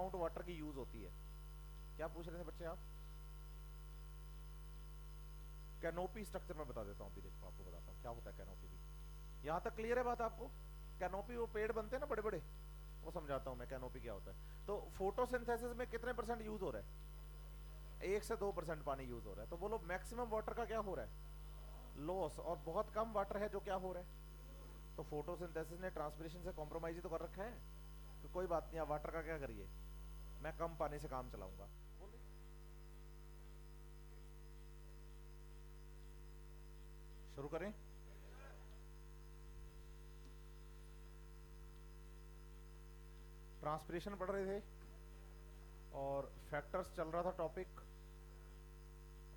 Amount water की use होती है। क्या पूछ रहे थे बच्चे आप? कैनोपी स्ट्रक्चर में बता देता हूँ, अभी देखो आपको बताता हूँ क्या होता है कैनोपी भी। यहाँ तक क्लियर है बात आपको? कैनोपी वो पेड़ बनते हैं ना बड़े बड़े, वो समझाता हूँ मैं कैनोपी क्या होता है। तो फोटोसिंथेसिस में कितने परसेंट यूज हो रहा है? 1 से 2% पानी यूज हो रहा है। तो बोलो मैक्सिमम वाटर का क्या हो रहा है? लॉस। और बहुत कम वाटर है जो क्या हो रहा है? तो फोटोसिंथेसिस ने ट्रांसपिरेशन से कॉम्प्रोमाइज ही तो कर रखा है। तो कोई बात नहीं, आप वाटर का क्या करिए, मैं कम पानी से काम चलाऊंगा। शुरू करें? ट्रांसपिरेशन पढ़ रहे थे और फैक्टर्स चल रहा था टॉपिक,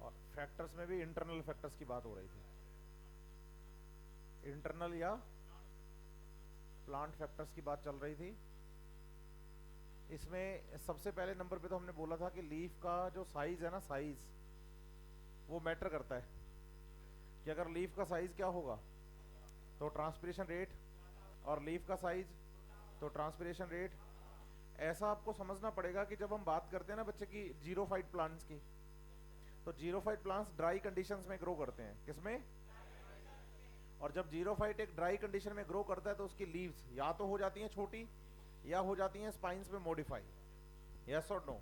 और फैक्टर्स में भी इंटरनल फैक्टर्स की बात हो रही थी। इंटरनल या प्लांट फैक्टर्स की बात चल रही थी। इसमें सबसे पहले नंबर पे तो हमने बोला था कि लीफ का जो साइज है ना, साइज वो मैटर करता है। कि अगर लीफ का साइज क्या होगा तो ट्रांसपिरेशन रेट, और लीफ का साइज तो ट्रांसपिरेशन रेट। ऐसा आपको समझना पड़ेगा कि जब हम बात करते हैं ना बच्चे की जीरोफाइट प्लांट्स की, तो जीरोफाइट प्लांट्स ड्राई कंडीशंस में ग्रो करते हैं। किसमें? और जब जीरोफाइट एक ड्राई कंडीशन में ग्रो करता है तो उसकी लीव्स या तो हो जाती हैं छोटी या हो जाती हैं स्पाइंस में मॉडिफाई। यस और नो?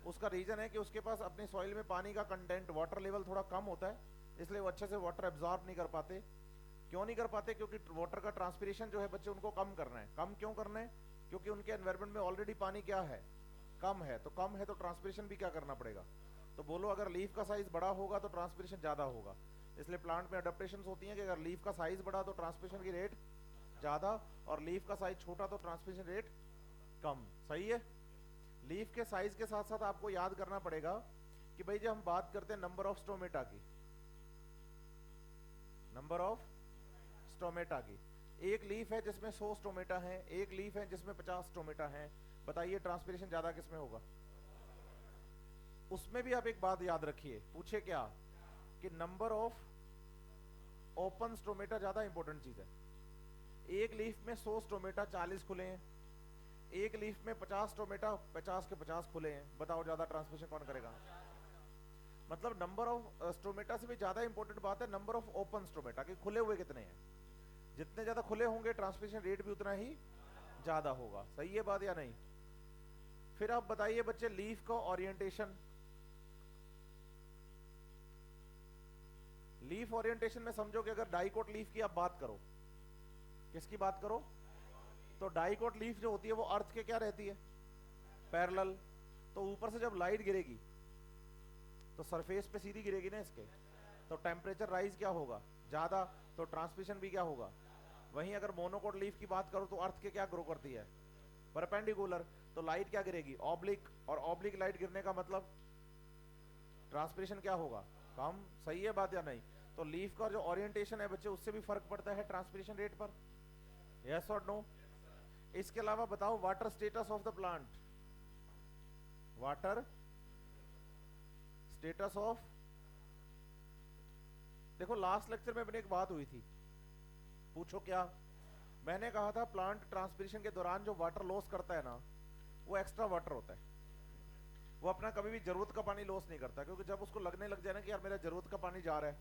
उसका रीजन है कि उसके पास अपनी सॉइल में पानी का कंटेंट, वाटर लेवल थोड़ा कम होता है, इसलिए वो अच्छे से वाटर एब्जॉर्ब नहीं कर पाते। क्यों नहीं कर पाते? क्योंकि वाटर का ट्रांसपिरेशन जो है बच्चे उनको कम करना है। कम क्यों करना है? क्योंकि उनके एनवायरमेंट में ऑलरेडी पानी क्या है, कम है। तो कम है तो ट्रांसपिरेशन भी क्या करना पड़ेगा? तो बोलो अगर लीफ का साइज बड़ा होगा तो ट्रांसपिरेशन ज्यादा होगा। इसलिए प्लांट में अडेप्टेशन होती है कि अगर लीफ का साइज बड़ा तो ट्रांसपिरेशन की रेट ज्यादा, और लीफ का साइज छोटा तो ट्रांसपिरेशन रेट कम। सही है? लीफ के साइज के साथ साथ आपको याद करना पड़ेगा कि भाई जब हम बात करते हैं नंबर ऑफ स्टोमेटा की, नंबर ऑफ स्टोमेटा की, एक लीफ है जिसमें 100 स्टोमेटा है, एक लीफ है जिसमें 50 स्टोमेटा है। बताइए ट्रांसपिरेशन ज्यादा किसमें होगा? उसमें भी आप एक बात याद रखिए, पूछे क्या कि नंबर ऑफ ओपन स्टोमेटा ज्यादा इंपॉर्टेंट चीज है। एक लीफ में 100 स्टोमेटा 40 खुले हैं, एक लीफ में 50 स्टोमेटा 50 के 50 खुले हैं। बताओ ज्यादा ट्रांसमिशन कौन करेगा? मतलब नंबर ऑफ स्टोमेटा से भी ज्यादा इंपॉर्टेंट बात है नंबर ऑफ ओपन स्टोमेटा के खुले हुए कितने हैं। जितने ज्यादा खुले होंगे ट्रांसमिशन रेट भी उतना ही ज्यादा होगा। सही है बात या नहीं? फिर आप बताइए बच्चे लीफ का ओरिएंटेशन। लीफ ओरिएंटेशन में समझो कि अगर डाइकोट लीफ की आप बात करो, किसकी बात करो, तो डाइकोट लीफ जो होती है वो अर्थ के क्या रहती है? पैरेलल। तो ऊपर से जब लाइट गिरेगी तो सरफेस पे सीधी गिरेगी ना इसके, तो टेम्परेचर राइज क्या होगा? ज्यादा। तो ट्रांसमिशन भी क्या होगा? वहीं अगर मोनोकोट लीफ की बात करो तो अर्थ के क्या ग्रो करती है? परपेंडिकुलर। तो लाइट क्या गिरेगी? ऑब्लिक। और ऑब्लिक लाइट गिरने का मतलब ट्रांसपिरेशन क्या होगा? कम। सही है बात या नहीं? तो लीफ का जो ओरिएंटेशन है बच्चे उससे भी फर्क पड़ता है ट्रांसपिरेशन रेट पर। यस और नो? इसके अलावा बताओ water status of the plant. Water status of, देखो लास्ट लेक्चर में अपनी एक बात हुई थी, पूछो क्या? मैंने कहा था प्लांट ट्रांसपिरेशन के दौरान जो वाटर लॉस करता है ना, वो एक्स्ट्रा वाटर होता है। वो अपना कभी भी जरूरत का पानी लॉस नहीं करता, क्योंकि जब उसको लगने लग जाए ना कि यार मेरा जरूरत का पानी जा रहा है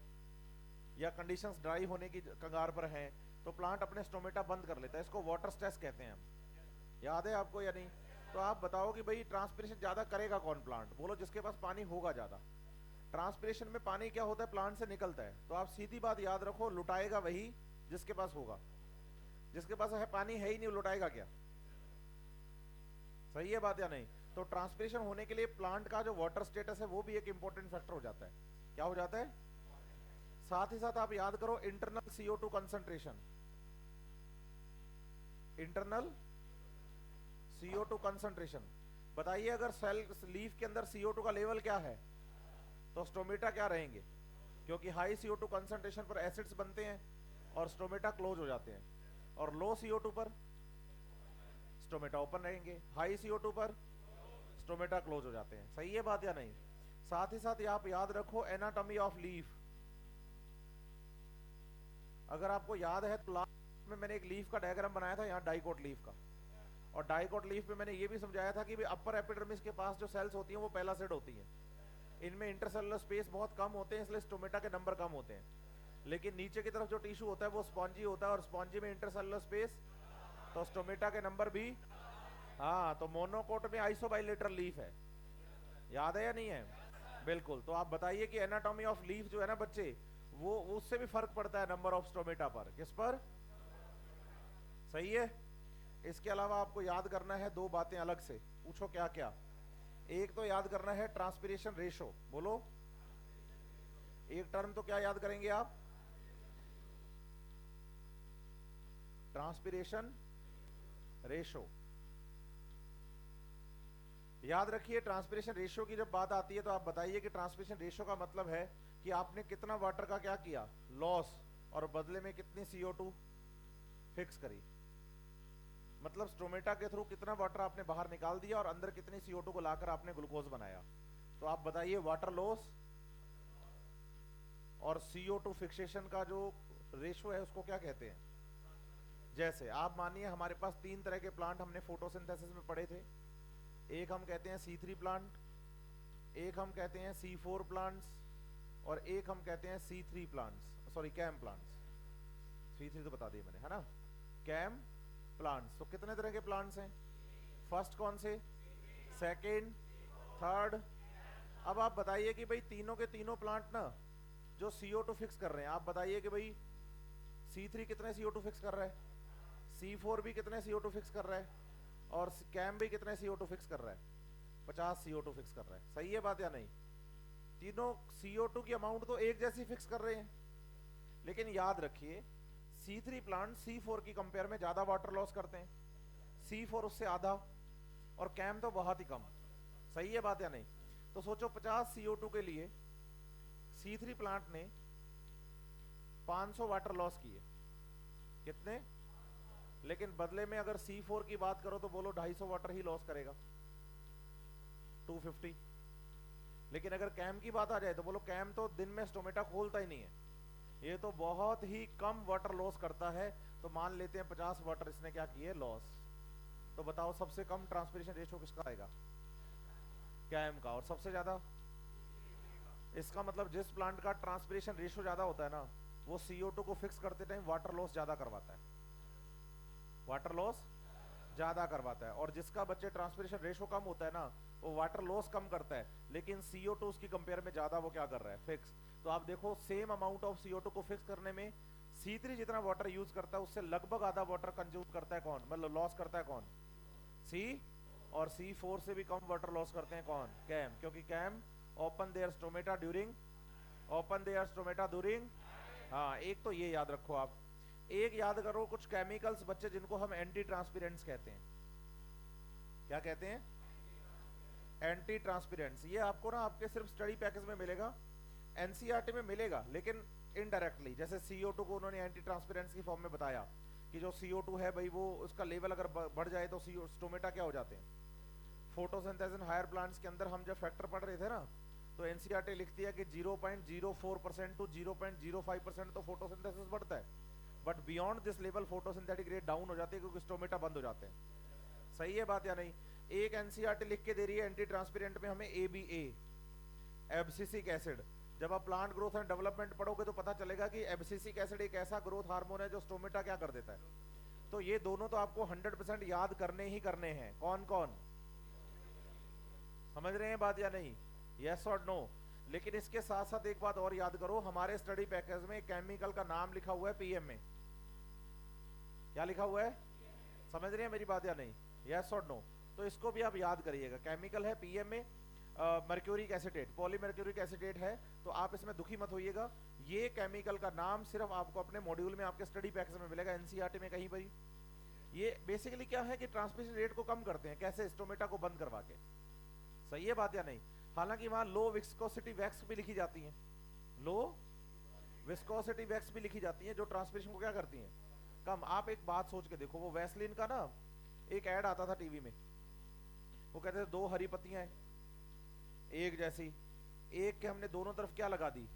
या कंडीशंस ड्राई होने की कगार पर हैं, तो प्लांट अपने स्टोमेटा बंद कर लेता है। इसको वाटर स्ट्रेस कहते हैं हम। याद है आपको या नहीं? तो आप बताओ कि भाई ट्रांसपिरेशन ज्यादा करेगा कौन प्लांट? बोलो जिसके पास पानी होगा ज्यादा। ट्रांसपिरेशन में पानी क्या होता है? प्लांट से निकलता है। तो आप सीधी बात याद रखो, लुटाएगा वही जिसके पास होगा। जिसके पास है पानी है ही नहीं, लुटाएगा क्या? सही है बात या नहीं? तो ट्रांसपिरेशन होने के लिए प्लांट का जो वाटर स्टेटस है वो भी एक इंपॉर्टेंट फैक्टर हो जाता है। क्या हो जाता है? साथ ही साथ आप याद करो internal CO2 concentration. Internal CO2 concentration. बताइए अगर सेल लीफ के अंदर CO2 का लेवल क्या है तो स्टोमेटा क्या रहेंगे? क्योंकि हाई CO2 कंसंट्रेशन पर एसिड्स बनते हैं और स्टोमेटा क्लोज हो जाते हैं, और लो CO2 पर स्टोमेटा ओपन रहेंगे, हाई CO2 पर स्टोमेटा क्लोज हो जाते हैं। सही है बात या नहीं? साथ ही साथ आप याद रखो एनाटॉमी ऑफ लीफ। अगर आपको याद है तो लास्ट में मैंने एक लीफ का डायग्राम बनाया था, यहाँ डाइकोट लीफ का। और डाइकोट लीफ पे मैंने ये भी समझाया था कि भाई अपर एपिडर्मिस के पास जो सेल्स होती हैं वो पैलासिड होती हैं, इनमें इंटरसेलुलर स्पेस बहुत कम होते हैं, इसलिए स्टोमेटा के नंबर कम होते हैं। लेकिन नीचे की तरफ जो टिश्यू होता है वो स्पॉन्जी होता है, और स्पॉन्जी में इंटरसेलुलर स्पेस, तो स्टोमेटा के नंबर भी। हाँ, तो मोनोकोट में आइसोबाइलेटरल लीफ है, याद है या नहीं है? बिल्कुल। तो आप बताइए कि एनाटॉमी ऑफ लीफ जो है ना बच्चे, वो उससे भी फर्क पड़ता है नंबर ऑफ स्टोमेटा पर। किस पर? सही है। इसके अलावा आपको याद करना है दो बातें अलग से, पूछो क्या क्या। एक तो याद करना है ट्रांसपिरेशन रेशो, बोलो एक टर्म तो क्या याद करेंगे आप? Transpiration ratio. याद रखिए ट्रांसपिरेशन रेशियो की जब बात आती है तो आप बताइए कि ट्रांसपिरेशन रेशियो का मतलब है कि आपने कितना वाटर का क्या किया, लॉस, और बदले में कितनी CO2 फिक्स करी। मतलब स्टोमेटा के थ्रू कितना वाटर आपने बाहर निकाल दिया और अंदर कितनी CO2 को लाकर आपने ग्लूकोज बनाया। तो आप बताइए वाटर लॉस और CO2 फिक्सेशन का जो रेशियो है उसको क्या कहते हैं? जैसे आप मानिए हमारे पास तीन तरह के प्लांट हमने फोटोसिंथेसिस में पढ़े थे, एक हम कहते हैं C3 प्लांट, एक हम कहते हैं C4 प्लांट्स, और एक हम कहते हैं C3 plants, sorry cam plants. C3 तो बता दिए मैंने, है ना? CAM plants. तो कितने तरह के प्लांट्स हैं? फर्स्ट कौन से, सेकेंड, थर्ड। अब आप बताइए कि भाई तीनों के तीनों प्लांट ना जो CO2 फिक्स कर रहे हैं, आप बताइए कि भाई C3 कितने CO2 फिक्स कर रहा है, C4 भी कितने CO2 फिक्स कर रहा है, और कैम भी कितने CO2 फिक्स कर रहा है? 50 CO2 फिक्स कर रहा है। सही है बात या नहीं? तीनों CO2 की अमाउंट तो एक जैसी फिक्स कर रहे हैं, लेकिन याद रखिए C3 प्लांट C4 की कंपेयर में ज्यादा वाटर लॉस करते हैं, C4 उससे आधा, और कैम तो बहुत ही कम। सही है बात या नहीं? तो सोचो 50 CO2 के लिए C3 प्लांट ने 500 वाटर लॉस किए, कितने? लेकिन बदले में अगर C4 की बात करो तो बोलो 250 वाटर ही लॉस करेगा, 250। लेकिन अगर कैम की बात आ जाए तो बोलो कैम तो दिन में स्टोमेटा खोलता ही नहीं है, ये तो बहुत ही कम वाटर लॉस करता है। तो मान लेते हैं 50 वाटर इसने क्या किए, लॉस। तो बताओ सबसे कम ट्रांसपिरेशन रेशियो किसका आएगा? कैम का। और सबसे ज्यादा? इसका मतलब जिस प्लांट का ट्रांसपिरेशन रेशियो ज्यादा होता है ना, वो CO2 को फिक्स करते टाइम वाटर लॉस ज्यादा करवाता है, वाटर लॉस ज्यादा करवाता है। और जिसका बच्चे ट्रांसपिरेशन रेशियो कम होता है ना, वो वाटर लॉस कम करता है, लेकिन CO2 उसकी कंपेयर में ज्यादा वो क्या कर रहा है, फिक्स। तो आप देखो सेम अमाउंट ऑफ CO2 को फिक्स करने में C3 जितना वाटर यूज करता है उससे लगभग आधा वाटर कंज्यूम करता है कौन, मतलब लॉस करता है कौन, C। और C4 से भी कम वाटर लॉस करते हैं कौन, कैम, क्योंकि CAM open their stomata during, open their stomata during. हाँ, एक तो ये याद रखो आप। एक याद करो कुछ केमिकल्स बच्चे जिनको हम एंटी ट्रांसपेरेंट्स कहते हैं। क्या कहते हैं? एंटी ट्रांसपेरेंट्स। ये आपको ना आपके सिर्फ स्टडी पैकेज में मिलेगा, एनसीईआरटी में मिलेगा, लेकिन इनडायरेक्टली। जैसे CO2 को उन्होंने एंटी ट्रांसपेरेंट्स की फॉर्म में बताया कि जो CO2 है भाई वो उसका लेवल अगर बढ़ जाए तो स्टोमेटा क्या हो जाते हैं, फोटोसिंथेसिस हायर प्लांट्स के अंदर हम जब फैक्टर पढ़ रहे थे ना, तो एनसीईआरटी लिखती है कि 0.04% टू 0.05% तो फोटोसिंथेसिस बढ़ता है, but beyond this level photosynthetic rate down हो जाती है क्योंकि स्टोमेटा बंद हो जाते हैं। सही है बात या नहीं? एक एनसीईआरटी लिख के दे रही है एंटी ट्रांसपेरेंट में हमें ABA, एब्सिसिक एसिड। जब आप प्लांट ग्रोथ एंड डेवलपमेंट पढ़ोगे तो पता चलेगा कि एब्सिसिक एसिड एक ऐसा ग्रोथ हार्मोन है जो स्टोमेटा क्या कर देता है। तो ये दोनों तो आपको 100% याद करने ही करने हैं। कौन कौन? समझ रहे हैं बात या नहीं? यस और नो? लेकिन इसके साथ साथ एक बात और याद करो, हमारे स्टडी पैकेज में केमिकल का नाम लिखा हुआ है PM में। क्या लिखा हुआ है? समझ रहे हैं मेरी बात या नहीं? यस और नो? तो इसको भी आप याद करिएगा। केमिकल है PM में मर्क्यूरिक एसिटेट, पॉलीमर्क्यूरिक एसिटेट है। तो आप इसमें दुखी मत होइएगा, ये केमिकल का नाम सिर्फ आपको अपने मॉड्यूल में आपके स्टडी पैकेज में मिलेगा, एनसीईआरटी में कहीं पर। ये बेसिकली क्या है कि ट्रांसमिशन रेट को कम करते हैं, कैसे? स्टोमेटा को बंद करवा के। सही है बात या नहीं? हालांकि वहां लो विस्कोसिटी वैक्स भी लिखी जाती है, लो विस्कोसिटी वैक्स भी लिखी जाती है जो ट्रांसमिशन को क्या करती हैं, कम। आप एक बात सोच के देखो, वो वैसलीन का ना एक ऐड आता था टीवी में, वो कहते थे 2 हरी पत्तियां हैं एक जैसी, एक के हमने दोनों तरफ क्या लगा दी,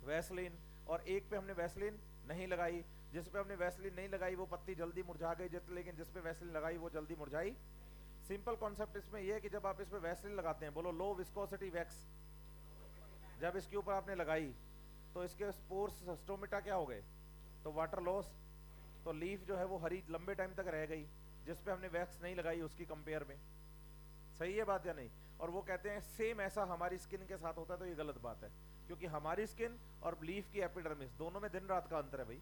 वैसलीन, और एक पे हमने वैसलीन नहीं लगाई। जिस पे हमने वैसलीन नहीं लगाई वो पत्ती जल्दी मुरझा गई, लेकिन जिस पे वैसलीन लगाई वो जल्दी मुरझाई। सिंपल कॉन्सेप्ट इसमें यह है कि जब आप इस पे वैसलीन लगाते हैं, बोलो लो विस्कोसिटी वैक्स, जब इसके ऊपर आपने लगाई तो इसके स्पोर्स स्टोमेटा क्या हो गए, तो वाटर लॉस। तो लीफ जो है वो हरी लंबे टाइम तक रह गई, जिस पे हमने वैक्स नहीं लगाई उसकी कंपेयर में। सही है बात या नहीं? और वो कहते हैं सेम ऐसा हमारी स्किन के साथ होता है, तो ये गलत बात है, क्योंकि हमारी स्किन और लीफ की एपिडर्मिस दोनों में दिन रात का अंतर है भाई।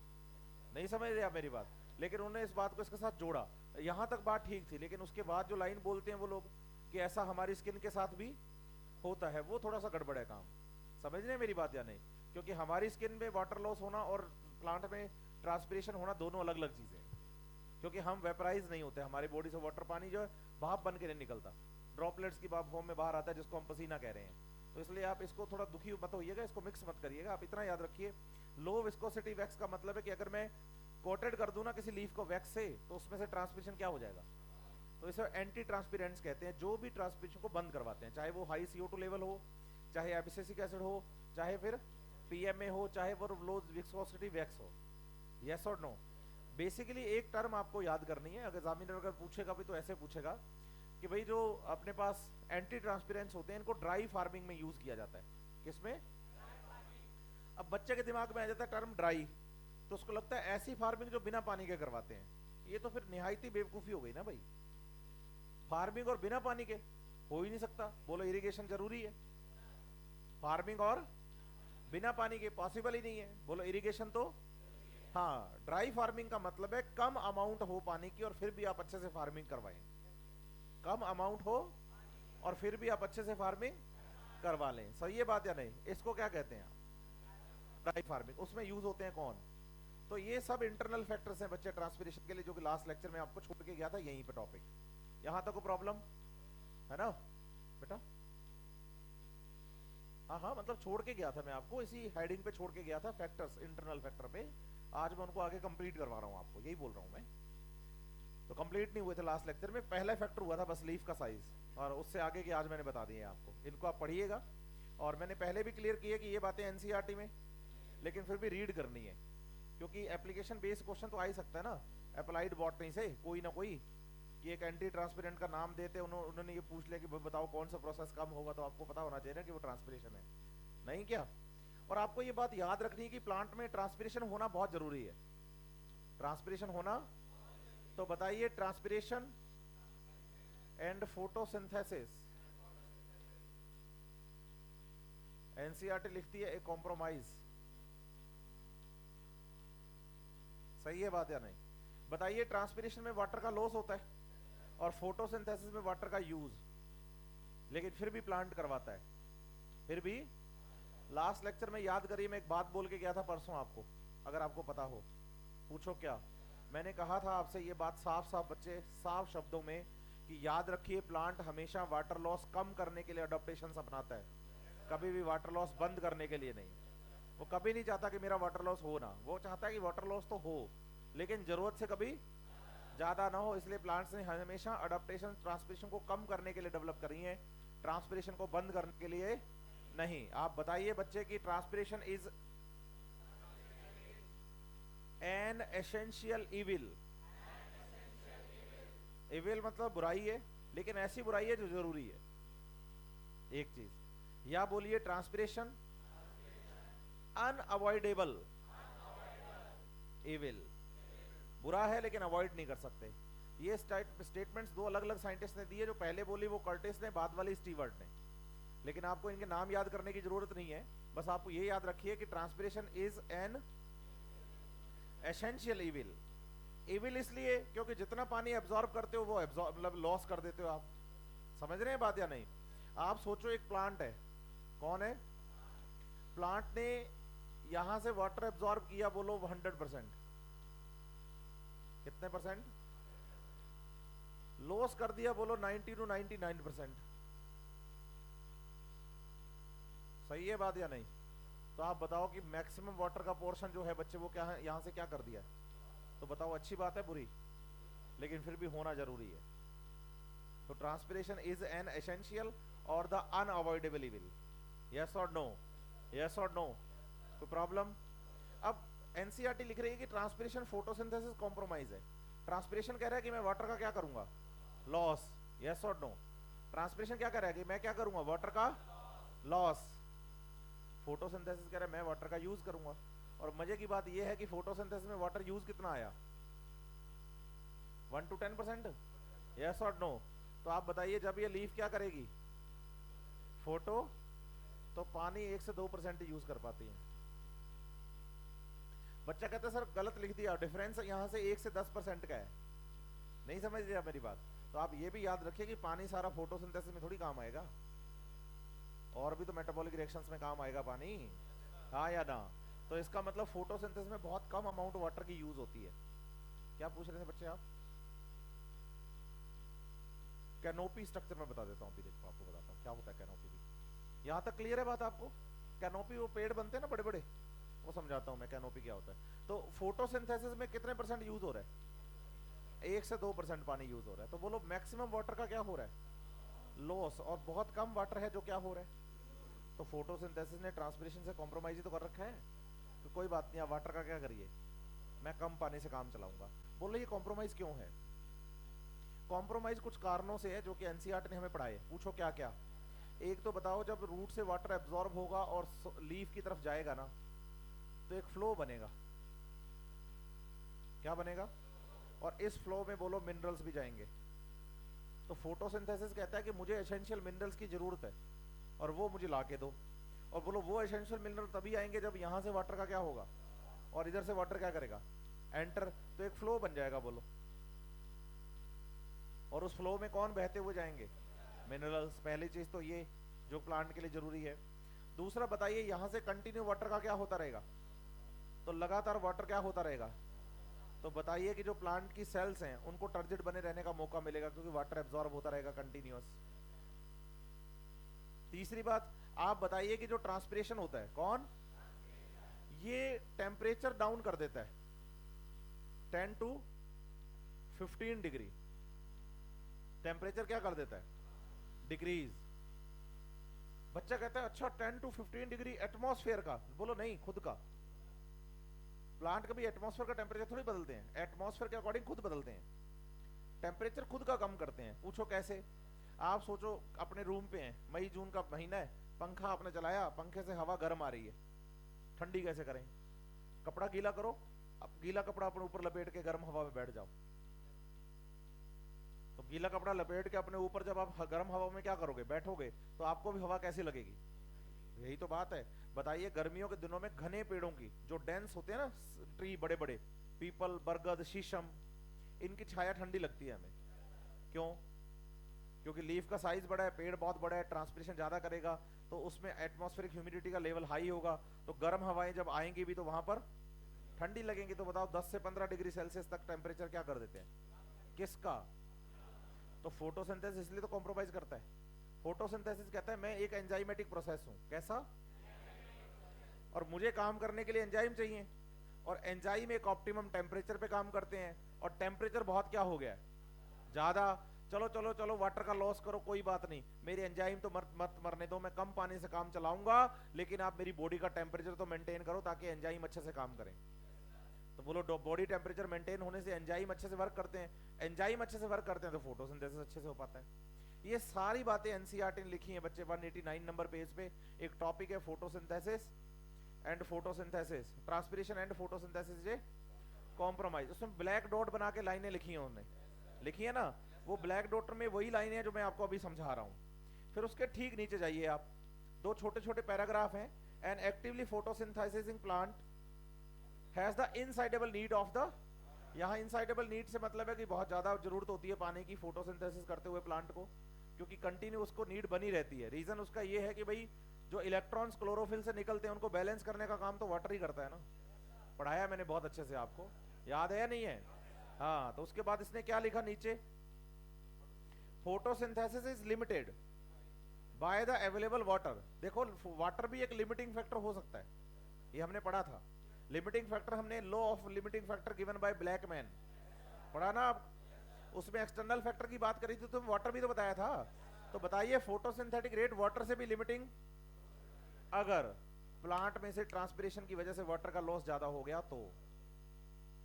नहीं समझ रहे आप मेरी बात? लेकिन उन्होंने इस बात को इसके साथ जोड़ा, यहां तक बात ठीक थी, लेकिन उसके बाद जो लाइन बोलते हैं वो लोग कि ऐसा हमारी स्किन के साथ भी होता है, वो थोड़ा सा गड़बड़ है काम। समझ रहे मेरी बात या नहीं? क्योंकि हमारी स्किन में वाटर लॉस होना और प्लांट में ट्रांसपिरेशन होना दोनों अलग अलग चीजें हैं, क्योंकि हम वेपराइज नहीं होते, हमारी बॉडी से वाटर पानी जो है भाप बन के नहीं निकलता, ड्रॉपलेट्स की फॉर्म में बाहर आता है, जिसको हम पसीना कह रहे हैं। तो इसलिए आप इसको थोड़ा दुखी मत होइएगा, इसको मिक्स मत करिएगा। आप इतना याद रखिए, लो विस्कोसिटी वैक्स का मतलब है कि अगर मैं कोटेड कर दूं ना किसी लीफ को वैक्स से, तो उसमें से ट्रांसपिरेशन क्या हो जाएगा, तो इसे एंटी ट्रांसपिरेंट्स कहते हैं, जो भी ट्रांसपिरेशन को बंद करवाते हैं, चाहे वो हाई CO2 लेवल हो, चाहे एब्सिसिक एसिड हो, चाहे फिर PMA हो, चाहे वो लो विस्कोसिटी वैक्स हो। यस और नो? बेसिकली एक टर्म आपको याद करनी है, अगर एग्जामिनर अगर पूछेगा भी तो ऐसे पूछेगा कि भाई जो अपने पास एंटी ट्रांसपेरेंट्स होते हैं इनको ड्राई फार्मिंग में यूज किया जाता है। किसमें? अब बच्चे के दिमाग में आ जाता है टर्म ड्राई, तो उसको लगता है ऐसी फार्मिंग जो बिना पानी के करवाते हैं। ये तो फिर निहायती बेवकूफी हो गई ना भाई। फार्मिंग और बिना पानी के हो ही नहीं सकता। बोलो इरिगेशन जरूरी है, फार्मिंग और बिना पानी के पॉसिबल ही नहीं है। बोलो इरिगेशन तो हाँ। ड्राई फार्मिंग का मतलब है कम अमाउंट हो पानी की और फिर भी आप अच्छे से फार्मिंग करवाएं, कम अमाउंट हो और फिर भी आप अच्छे से फार्मिंग करवा लें। सही है बात या नहीं? इसको क्या कहते हैं आप? Dry farming. उसमें यूज होते हैं कौन? तो ये सब इंटरनल फैक्टर्स हैं बच्चे ट्रांसपिरेशन के लिए, जो कि लास्ट लेक्चर में आपको छोड़ के गया था यहीं पे टॉपिक। यहां तक को प्रॉब्लम है ना बेटा? हाँ हाँ, मतलब छोड़ के गया था मैं आपको, इसी हेडिंग पे छोड़ के गया था, फैक्टर्स, इंटरनल फैक्टर पे। आज मैं उनको आगे कंप्लीट करवा रहा हूँ आपको, यही बोल रहा हूँ मैं। तो कंप्लीट नहीं हुए थे लास्ट लेक्चर में, पहला फैक्टर हुआ था बस लीफ का साइज, और उससे आगे की आज मैंने बता दिए आपको। इनको आप पढ़िएगा, और मैंने पहले भी क्लियर किया कि ये बातें एनसीईआरटी में, लेकिन फिर भी रीड करनी है, क्योंकि एप्लीकेशन बेस्ड क्वेश्चन तो आ ही सकता है ना अप्लाइड बॉटनी से, कोई ना कोई, कि एक एंटी ट्रांसपेरेंट का नाम देते उन्होंने ये पूछ लिया कि बताओ कौन सा प्रोसेस कम होगा, तो आपको पता होना चाहिए ना कि वो ट्रांसपिरेशन है, नहीं क्या? और आपको ये बात याद रखनी है कि प्लांट में ट्रांसपिरेशन होना बहुत जरूरी है। ट्रांसपिरेशन होना, तो बताइए ट्रांसपिरेशन एंड फोटोसिंथेसिस, एनसीईआरटी लिखती है ए कॉम्प्रोमाइज। सही है बात या नहीं? बताइए ट्रांसपिरेशन में वाटर का लॉस होता है और फोटोसिंथेसिस में वाटर का यूज, लेकिन फिर भी प्लांट करवाता है। फिर भी लास्ट लेक्चर में याद करिए, मैं एक बात बोल के गया था परसों आपको, अगर आपको पता हो पूछो। क्या मैंने कहा था आपसे? ये बात साफ साफ बच्चे, साफ शब्दों में, कि याद रखिए प्लांट हमेशा वाटर लॉस कम करने के लिए अडॉप्टेशंस अपनाता है, कभी भी वाटर लॉस बंद करने के लिए नहीं। वो कभी नहीं चाहता कि मेरा वाटर लॉस हो ना, वो चाहता है कि वाटर लॉस तो हो लेकिन जरूरत से कभी ज्यादा ना हो। इसलिए प्लांट्स ने हमेशा अडॉप्टेशन ट्रांसपिरेशन को कम करने के लिए डेवलप करी है, ट्रांसपिरेशन को बंद करने के लिए नहीं। आप बताइए बच्चे की transpiration is an essential evil. Evil मतलब बुराई है, लेकिन ऐसी बुराई है जो जरूरी है। एक चीज या बोलिए ट्रांसपिरेशन अनअवॉइडेबल इविल, बुरा है लेकिन अवॉइड नहीं कर सकते। ये स्टेटमेंट्स दो अलग अलग साइंटिस्ट ने दिए, जो पहले बोली वो कर्टिस ने, बाद वाली स्टीवर्ट ने। लेकिन आपको इनके नाम याद करने की जरूरत नहीं है, बस आपको ये याद रखिए कि transpiration is an essential evil. Evil इसलिए क्योंकि जितना पानी एब्जॉर्ब करते हो वो मतलब लॉस कर देते हो आप। समझ रहे हैं बात या नहीं? आप सोचो एक प्लांट है, कौन है? प्लांट ने यहां से वाटर एब्जॉर्ब किया, बोलो 100%, कितने परसेंट? लॉस कर दिया, बोलो 90 to 99%। सही है बात या नहीं? तो आप बताओ कि मैक्सिमम वाटर का पोर्शन जो है बच्चे, वो क्या है, यहां से क्या कर दिया? तो बताओ अच्छी बात है बुरी? लेकिन फिर भी होना जरूरी है। तो ट्रांसपिरेशन इज एन एसेंशियल और द अनअवॉइडेबल इविल। यस और नो? यस और नो? तो प्रॉब्लम? अब एनसीईआरटी लिख रही है कि ट्रांसपिरेशन फोटोसिंथेसिस कॉम्प्रोमाइज है। ट्रांसपिरेशन कह रहा है कि मैं वाटर का क्या करूंगा, लॉस, यस और नो। ट्रांसपिरेशन क्या कह रहा है कि मैं क्या करूंगा, वाटर का लॉस। फोटोसिंथेसिस कह रहा है मैं वाटर का यूज करूंगा। और मजे की बात यह है कि फोटोसिंथेसिस में वाटर यूज कितना आया, 1 to 10%, यस और नो। तो आप बताइए जब ये लीफ क्या करेगी, फोटो, तो पानी 1 से 2% यूज कर पाती है। बच्चा कहता है सर गलत लिख दिया, डिफरेंस यहां से 1 से 10% का है, नहीं समझ लिया मेरी बात। तो आप ये भी याद रखिए कि पानी सारा फोटोसिंथेसिस में थोड़ी काम आएगा, और भी तो मेटाबॉलिक रिएक्शंस में काम आएगा पानी, हाँ या ना। तो इसका मतलब फोटोसिंथेसिस में बहुत कम अमाउंट वाटर की यूज होती है। क्या पूछ रहे थे बच्चे आप, कैनोपी स्ट्रक्चर में बता देता हूँ, अभी देखो आपको बताता हूँ क्या होता है कैनोपी भी। यहाँ तक क्लियर है बात आपको, कैनोपी वो पेड़ बनते हैं ना बड़े बड़े, वो समझाता हूँ मैं कैनोपी क्या होता है। तो फोटोसिंथेसिस में कितने % यूज हो रहा है, 1 से 2% पानी यूज हो रहा है। तो बोलो मैक्सिमम वाटर का क्या हो रहा है, लॉस, और बहुत कम वाटर है जो क्या हो रहा है। तो फोटोसिंथेसिस ने ट्रांसपिरेशन से कॉम्प्रोमाइज ही तो कर रखा है, तो कोई बात नहीं, आप वाटर का क्या करिए, मैं कम पानी से काम चलाऊंगा। बोलो ये कॉम्प्रोमाइज क्यों है, कॉम्प्रोमाइज कुछ कारणों से है जो कि एनसीईआरटी ने हमें पढ़ाए। पूछो क्या क्या। एक तो बताओ जब रूट से वाटर एब्जॉर्ब होगा और लीफ की तरफ जाएगा ना, तो एक फ्लो बनेगा, क्या बनेगा, और इस फ्लो में बोलो मिनरल्स भी जाएंगे। तो फोटोसिंथेसिस कहता है कि मुझे एसेंशियल मिनरल्स की जरूरत है और वो मुझे ला के दो। और बोलो वो एसेंशियल मिनरल तभी आएंगे जब यहां से वाटर का क्या होगा, और इधर से वाटर क्या करेगा, एंटर, तो एक फ्लो बन जाएगा बोलो। और उस फ्लो में कौन बहते हुए जाएंगे, मिनरल्स। पहली चीज तो ये जो प्लांट के लिए जरूरी है। दूसरा बताइए यहां से कंटिन्यू वाटर का क्या होता रहेगा, तो लगातार वाटर क्या होता रहेगा। तो बताइए कि जो प्लांट की सेल्स हैं उनको टर्जिड बने रहने का मौका मिलेगा क्योंकि वाटर एब्जॉर्ब होता रहेगा कंटिन्यूअस। तीसरी बात आप बताइए कि जो ट्रांसपिरेशन होता है, कौन, ये टेम्परेचर डाउन कर देता है 10 to 15 डिग्री। टेम्परेचर क्या कर देता है, डिक्रीज। बच्चा कहता है अच्छा 10 to 15 डिग्री एटमॉस्फेयर का, बोलो नहीं, खुद का। प्लांट कभी एटमॉस्फेयर का टेम्परेचर थोड़ी बदलते हैं, एटमॉस्फेयर के अकॉर्डिंग खुद बदलते हैं, टेम्परेचर खुद का कम करते हैं। पूछो कैसे। आप सोचो अपने रूम पे हैं, मई जून का महीना है, पंखा आपने चलाया, पंखे से हवा गर्म आ रही है, ठंडी कैसे करें, कपड़ा गीला करो, अब गीला कपड़ा अपने ऊपर लपेट के गर्म हवा में बैठ जाओ। तो गीला कपड़ा लपेट के अपने ऊपर जब आप गर्म हवा में क्या करोगे, बैठोगे, तो आपको भी हवा कैसी लगेगी, यही तो बात है। बताइए गर्मियों के दिनों में घने पेड़ों की जो डेंस होते हैं ना ट्री, बड़े बड़े पीपल, बरगद, शीशम, इनकी छाया ठंडी लगती है हमें, क्यों, क्योंकि लीफ का साइज बड़ा है, पेड़ बहुत बड़ा है, ट्रांसपिरेशन ज्यादा करेगा, तो उसमें एटमॉस्फेरिक ह्यूमिडिटी का लेवल हाई होगा, तो गर्म हवाएं जब आएंगी भी तो वहां पर ठंडी लगेंगी। तो बताओ 10 से 15 डिग्री सेल्सियस तक टेम्परेचर क्या कर देते हैं, किसका। तो फोटोसिंथेसिस इसलिए तो कॉम्प्रोमाइज करता है। फोटोसिंथेसिस कहता है मैं एक एंजाइमेटिक प्रोसेस हूं, कैसा, और मुझे काम करने के लिए एंजाइम चाहिए, और एंजाइम एक ऑप्टिमम टेम्परेचर पे काम करते हैं, और टेम्परेचर बहुत क्या हो गया ज्यादा, चलो चलो चलो वाटर का लॉस करो कोई बात नहीं, मेरी एंजाइम तो मत मरने दो, मैं कम पानी से काम चलाऊंगा, लेकिन आप मेरी बॉडी का टेम्परेचर तो मेंटेन करो ताकि एंजाइम अच्छे से काम करें। तो बोलो बॉडी टेम्परेचर मेंटेन होने से एंजाइम अच्छे से वर्क करते हैं, एंजाइम अच्छे से वर्क करते हैं तो फोटोसिंथेसिस अच्छे से हो पाता है। ये सारी बातें एनसीईआरटी ने लिखी हैं बच्चे, 189 नंबर पेज पे एक टॉपिक है photosynthesis and photosynthesis, transpiration and photosynthesis J compromise. उसमें ब्लैक डॉट बना के लाइनें लिखी हैं उन्होंने, लिखी है ना, वो ब्लैक डॉट में वही लाइनें हैं जो मैं आपको अभी समझा रहा हूं। फिर उसके ठीक नीचे जाइए आप, दो छोटे छोटे पैराग्राफ हैं, an actively photosynthesising plant has the insatiable need of the, यहाँ इनसाइडेबल नीड से मतलब है कि बहुत ज्यादा जरूरत होती है पानी की फोटोसिंथेसिस करते हुए प्लांट को, क्योंकि कंटिन्यू उसको नीड बनी रहती है। रीजन उसका ये है कि भाई जो इलेक्ट्रॉन्स क्लोरोफिल से निकलते हैं उनको बैलेंस करने का काम तो वाटर ही करता है ना, पढ़ाया मैंने बहुत अच्छे से, आपको याद है या नहीं है। हाँ, तो उसके बाद इसने क्या लिखा नीचे, photosynthesis is limited by the available water. देखो वाटर भी एक लिमिटिंग फैक्टर हो सकता है, ये हमने पढ़ा था। लिमिटिंग फैक्टर हमने law of limiting factor given by Blackman पढ़ा ना आप, उसमें एक्सटर्नल फैक्टर की बात करी थी, तो वाटर भी तो बताया था। तो बताइए फोटोसिंथेटिक रेट वाटर से भी लिमिटिंग, अगर प्लांट में से ट्रांसपिरेशन की वजह से वाटर का लॉस ज्यादा हो गया तो।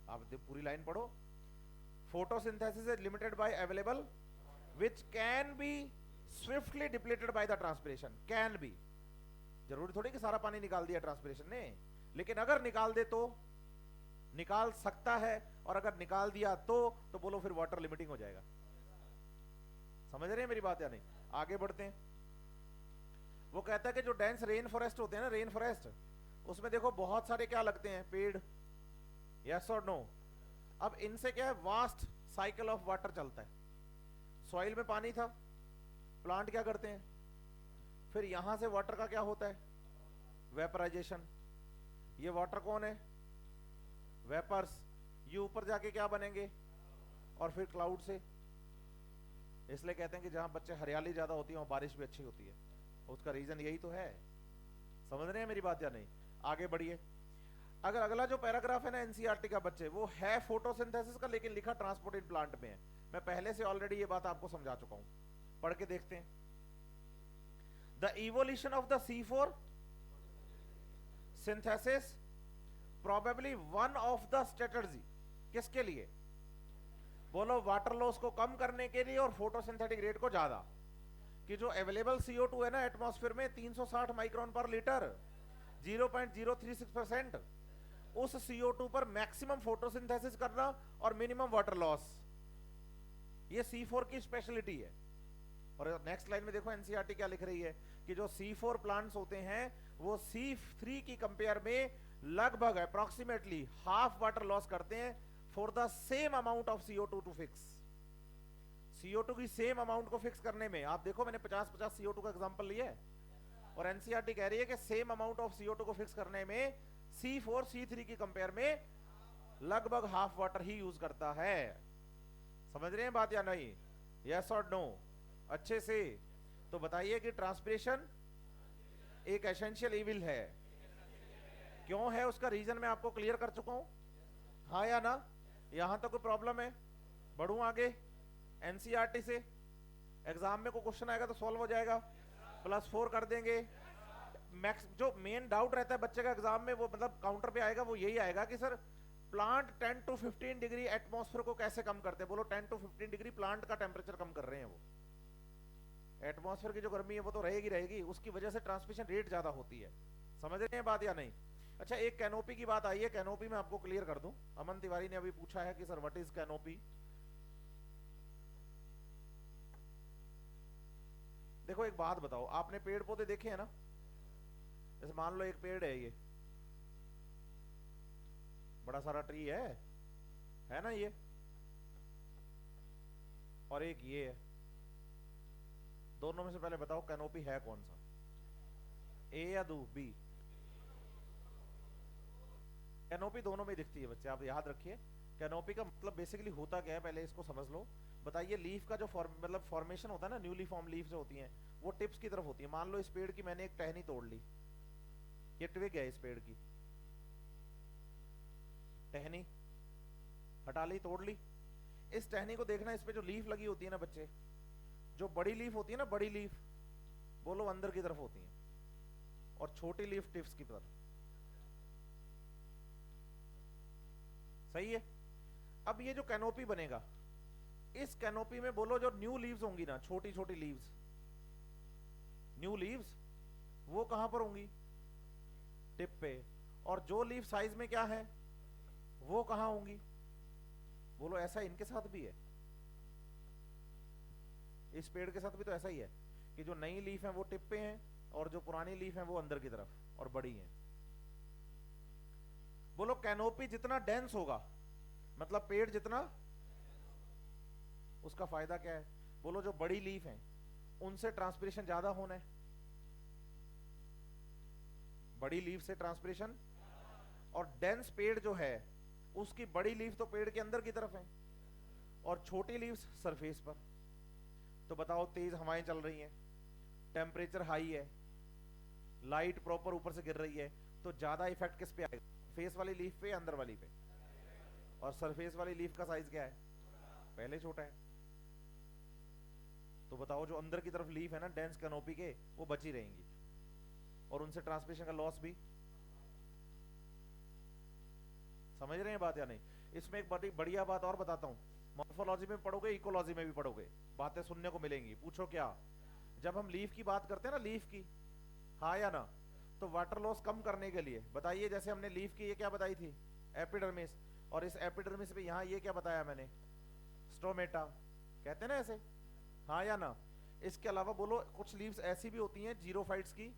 आप पूरी लाइन पढ़ो। Photosynthesis is limited by available which can be swiftly depleted by the transpiration, can be, जरूरी थोड़ी कि सारा पानी निकाल दिया ट्रांसपिरेशन ने, लेकिन अगर निकाल दे तो निकाल सकता है, और अगर निकाल दिया तो बोलो फिर वाटर लिमिटिंग हो जाएगा। समझ रहे हैं मेरी बात या नहीं? आगे बढ़ते हैं। वो कहता है कि जो डेंस रेन फॉरेस्ट होते हैं ना, रेन फॉरेस्ट, उसमें देखो बहुत सारे क्या लगते हैं, पेड़, यस और नो। अब इनसे क्या है, वास्ट साइकिल ऑफ वाटर चलता है। सॉइल में पानी था, प्लांट क्या करते हैं, फिर यहां से वाटर का क्या होता है, वेपराइजेशन। ये वाटर कौन है, वेपर्स। ये ऊपर जाके क्या बनेंगे, और फिर क्लाउड से। इसलिए कहते हैं कि जहां बच्चे हरियाली ज्यादा होती है वहां बारिश भी अच्छी होती है, उसका रीजन यही तो है। समझ रहे हैं मेरी बात या नहीं? आगे बढ़िए। अगर अगला जो पैराग्राफ है ना एनसीईआरटी का बच्चे, वो है फोटोसिंथेसिस का, लेकिन लिखा ट्रांसपोर्टेड प्लांट में है। मैं पहले से ऑलरेडी ये बात आपको समझा चुका हूं, पढ़ के देखते हैं। The evolution of the C4 synthesis probably one of the strategy, किसके लिए, बोलो वाटर लॉस को कम करने के लिए और फोटोसिंथेटिक रेट को ज्यादा। कि जो अवेलेबल CO2 है ना एटमॉस्फेयर में 360 माइक्रोन पर लीटर, 0.036%, उस CO2 पर मैक्सिमम फोटोसिंथेसिस करना और मिनिमम वाटर लॉस, ये C4 की स्पेशलिटी है। और नेक्स्ट लाइन में देखो एनसीईआरटी क्या लिख रही है कि जो C4 प्लांट्स होते हैं वो C3 की कंपेयर में लगभग अप्रोक्सीमेटली हाफ वाटर लॉस करते हैं for the same amount of CO2 to fix. CO2 की सेम अमाउंट को फिक्स करने में, आप देखो मैंने 50-50 CO2 का एग्जांपल लिया है, और एनसीईआरटी कह रही है कि सेम अमाउंट ऑफ CO2 को फिक्स करने में C4 C3 की कंपेयर में लगभग हाफ वाटर ही यूज करता है। समझ रहे हैं बात या नहीं? यस और नो? अच्छे से। तो बताइए कि ट्रांसपिरेशन एक एसेंशियल इविल है। क्यों है उसका रीजन मैं आपको क्लियर कर चुका हूं, हाँ या ना? यहां तक कोई प्रॉब्लम है? बढ़ूं आगे एनसीईआरटी से, एग्जाम में कोई क्वेश्चन आएगा तो सॉल्व हो जाएगा, +4 कर देंगे। मैक्स जो मेन डाउट रहता है बच्चे का एग्जाम में, वो मतलब काउंटर पे आएगा, वो यही आएगा कि sir plant 10 to 15 degree atmosphere को कैसे कम करते हैं। बोलो 10 to 15 डिग्री प्लांट का टेम्परेचर कम कर रहे हैं वो। एटमॉस्फेयर की जो गर्मी है वो तो रहेगी रहेगी, उसकी वजह से ट्रांसमिशन रेट ज्यादा होती है। समझ रहे हैं बात या नहीं? अच्छा, एक कैनोपी की बात आई है, कैनोपी मैं आपको क्लियर कर दूं। अमन तिवारी ने अभी पूछा है कि सर व्हाट इज कैनोपी। देखो एक बात बताओ, आपने पेड़ पौधे देखे हैं ना, जैसे मान लो एक पेड़ है, ये बड़ा सारा ट्री है ना ये, और एक ये है। दोनों में से पहले बताओ कैनोपी है कौन सा, ए या बी? कैनोपी दोनों में दिखती है बच्चे, आप याद रखिए। कैनोपी का मतलब बेसिकली होता क्या है, पहले इसको समझ लो। बताइए, लीफ का जो मतलब फॉर्मेशन होता है ना, न्यूली फॉर्म लीफ जो होती हैं वो टिप्स की तरफ होती है। मान लो इस पेड़ की मैंने एक टहनी तोड़ ली, ये ट्विग है इस पेड़ की, टहनी हटा ली, तोड़ ली। इस टहनी को देखना, इस पे जो लीफ लगी होती है ना बच्चे, जो बड़ी लीफ होती है ना, बड़ी लीफ बोलो अंदर की तरफ होती है, और छोटी लीफ टिप्स की तरफ। सही है? अब ये जो कैनोपी बनेगा, इस कैनोपी में बोलो जो न्यू लीव्स होंगी ना, छोटी छोटी लीव्स, न्यू लीव्स, वो कहां पर होंगी? टिप पे। और जो लीफ साइज में क्या है वो कहां होंगी? बोलो ऐसा इनके साथ भी है, इस पेड़ के साथ भी तो ऐसा ही है कि जो नई लीफ है वो टिप पे हैं, और जो पुरानी लीफ है वो अंदर की तरफ और बड़ी है। बोलो कैनोपी जितना डेंस होगा, मतलब पेड़ जितना, उसका फायदा क्या है? बोलो जो बड़ी लीफ है उनसे ट्रांसपिरेशन ज्यादा होना है, बड़ी लीफ से ट्रांसपिरेशन। और डेंस पेड़ जो है उसकी बड़ी लीफ तो पेड़ के अंदर की तरफ है और छोटी लीव्स सरफेस पर। तो बताओ, तेज हवाएं चल रही हैं, टेम्परेचर हाई है, लाइट प्रॉपर ऊपर से गिर रही है, तो ज्यादा इफेक्ट किस पे आएगा? फेस वाली लीफ पे, अंदर वाली पे? और सरफेस वाली लीफ का साइज क्या है? पहले छोटा है। तो बताओ जो अंदर की तरफ लीफ है ना डेंस कैनोपी के, वो बची रहेंगी। और उनसे ट्रांसमिशन का लॉस भी। समझ रहे हैं बात या नहीं? इसमें एक बड़ी बढ़िया बात और बताता हूं, मॉर्फोलॉजी में पढ़ोगे, इकोलॉजी में भी पढ़ोगे, बातें सुनने को मिलेंगी। पूछो क्या? जब हम लीफ की बात करते हैं ना, लीफ की, हाँ या ना, तो वाटर लॉस कम करने के लिए बताइए, जैसे हमने लीफ की ये क्या बताई थी, एपिडर्मिस, और इस एपिडर्मिस पे यहाँ ये क्या बताया मैंने, स्टोमेटा, कहते हैं ना ऐसे, हाँ या ना? इसके अलावा बोलो, कुछ लीव्स ऐसी भी होती हैं जीरोफाइट्स की,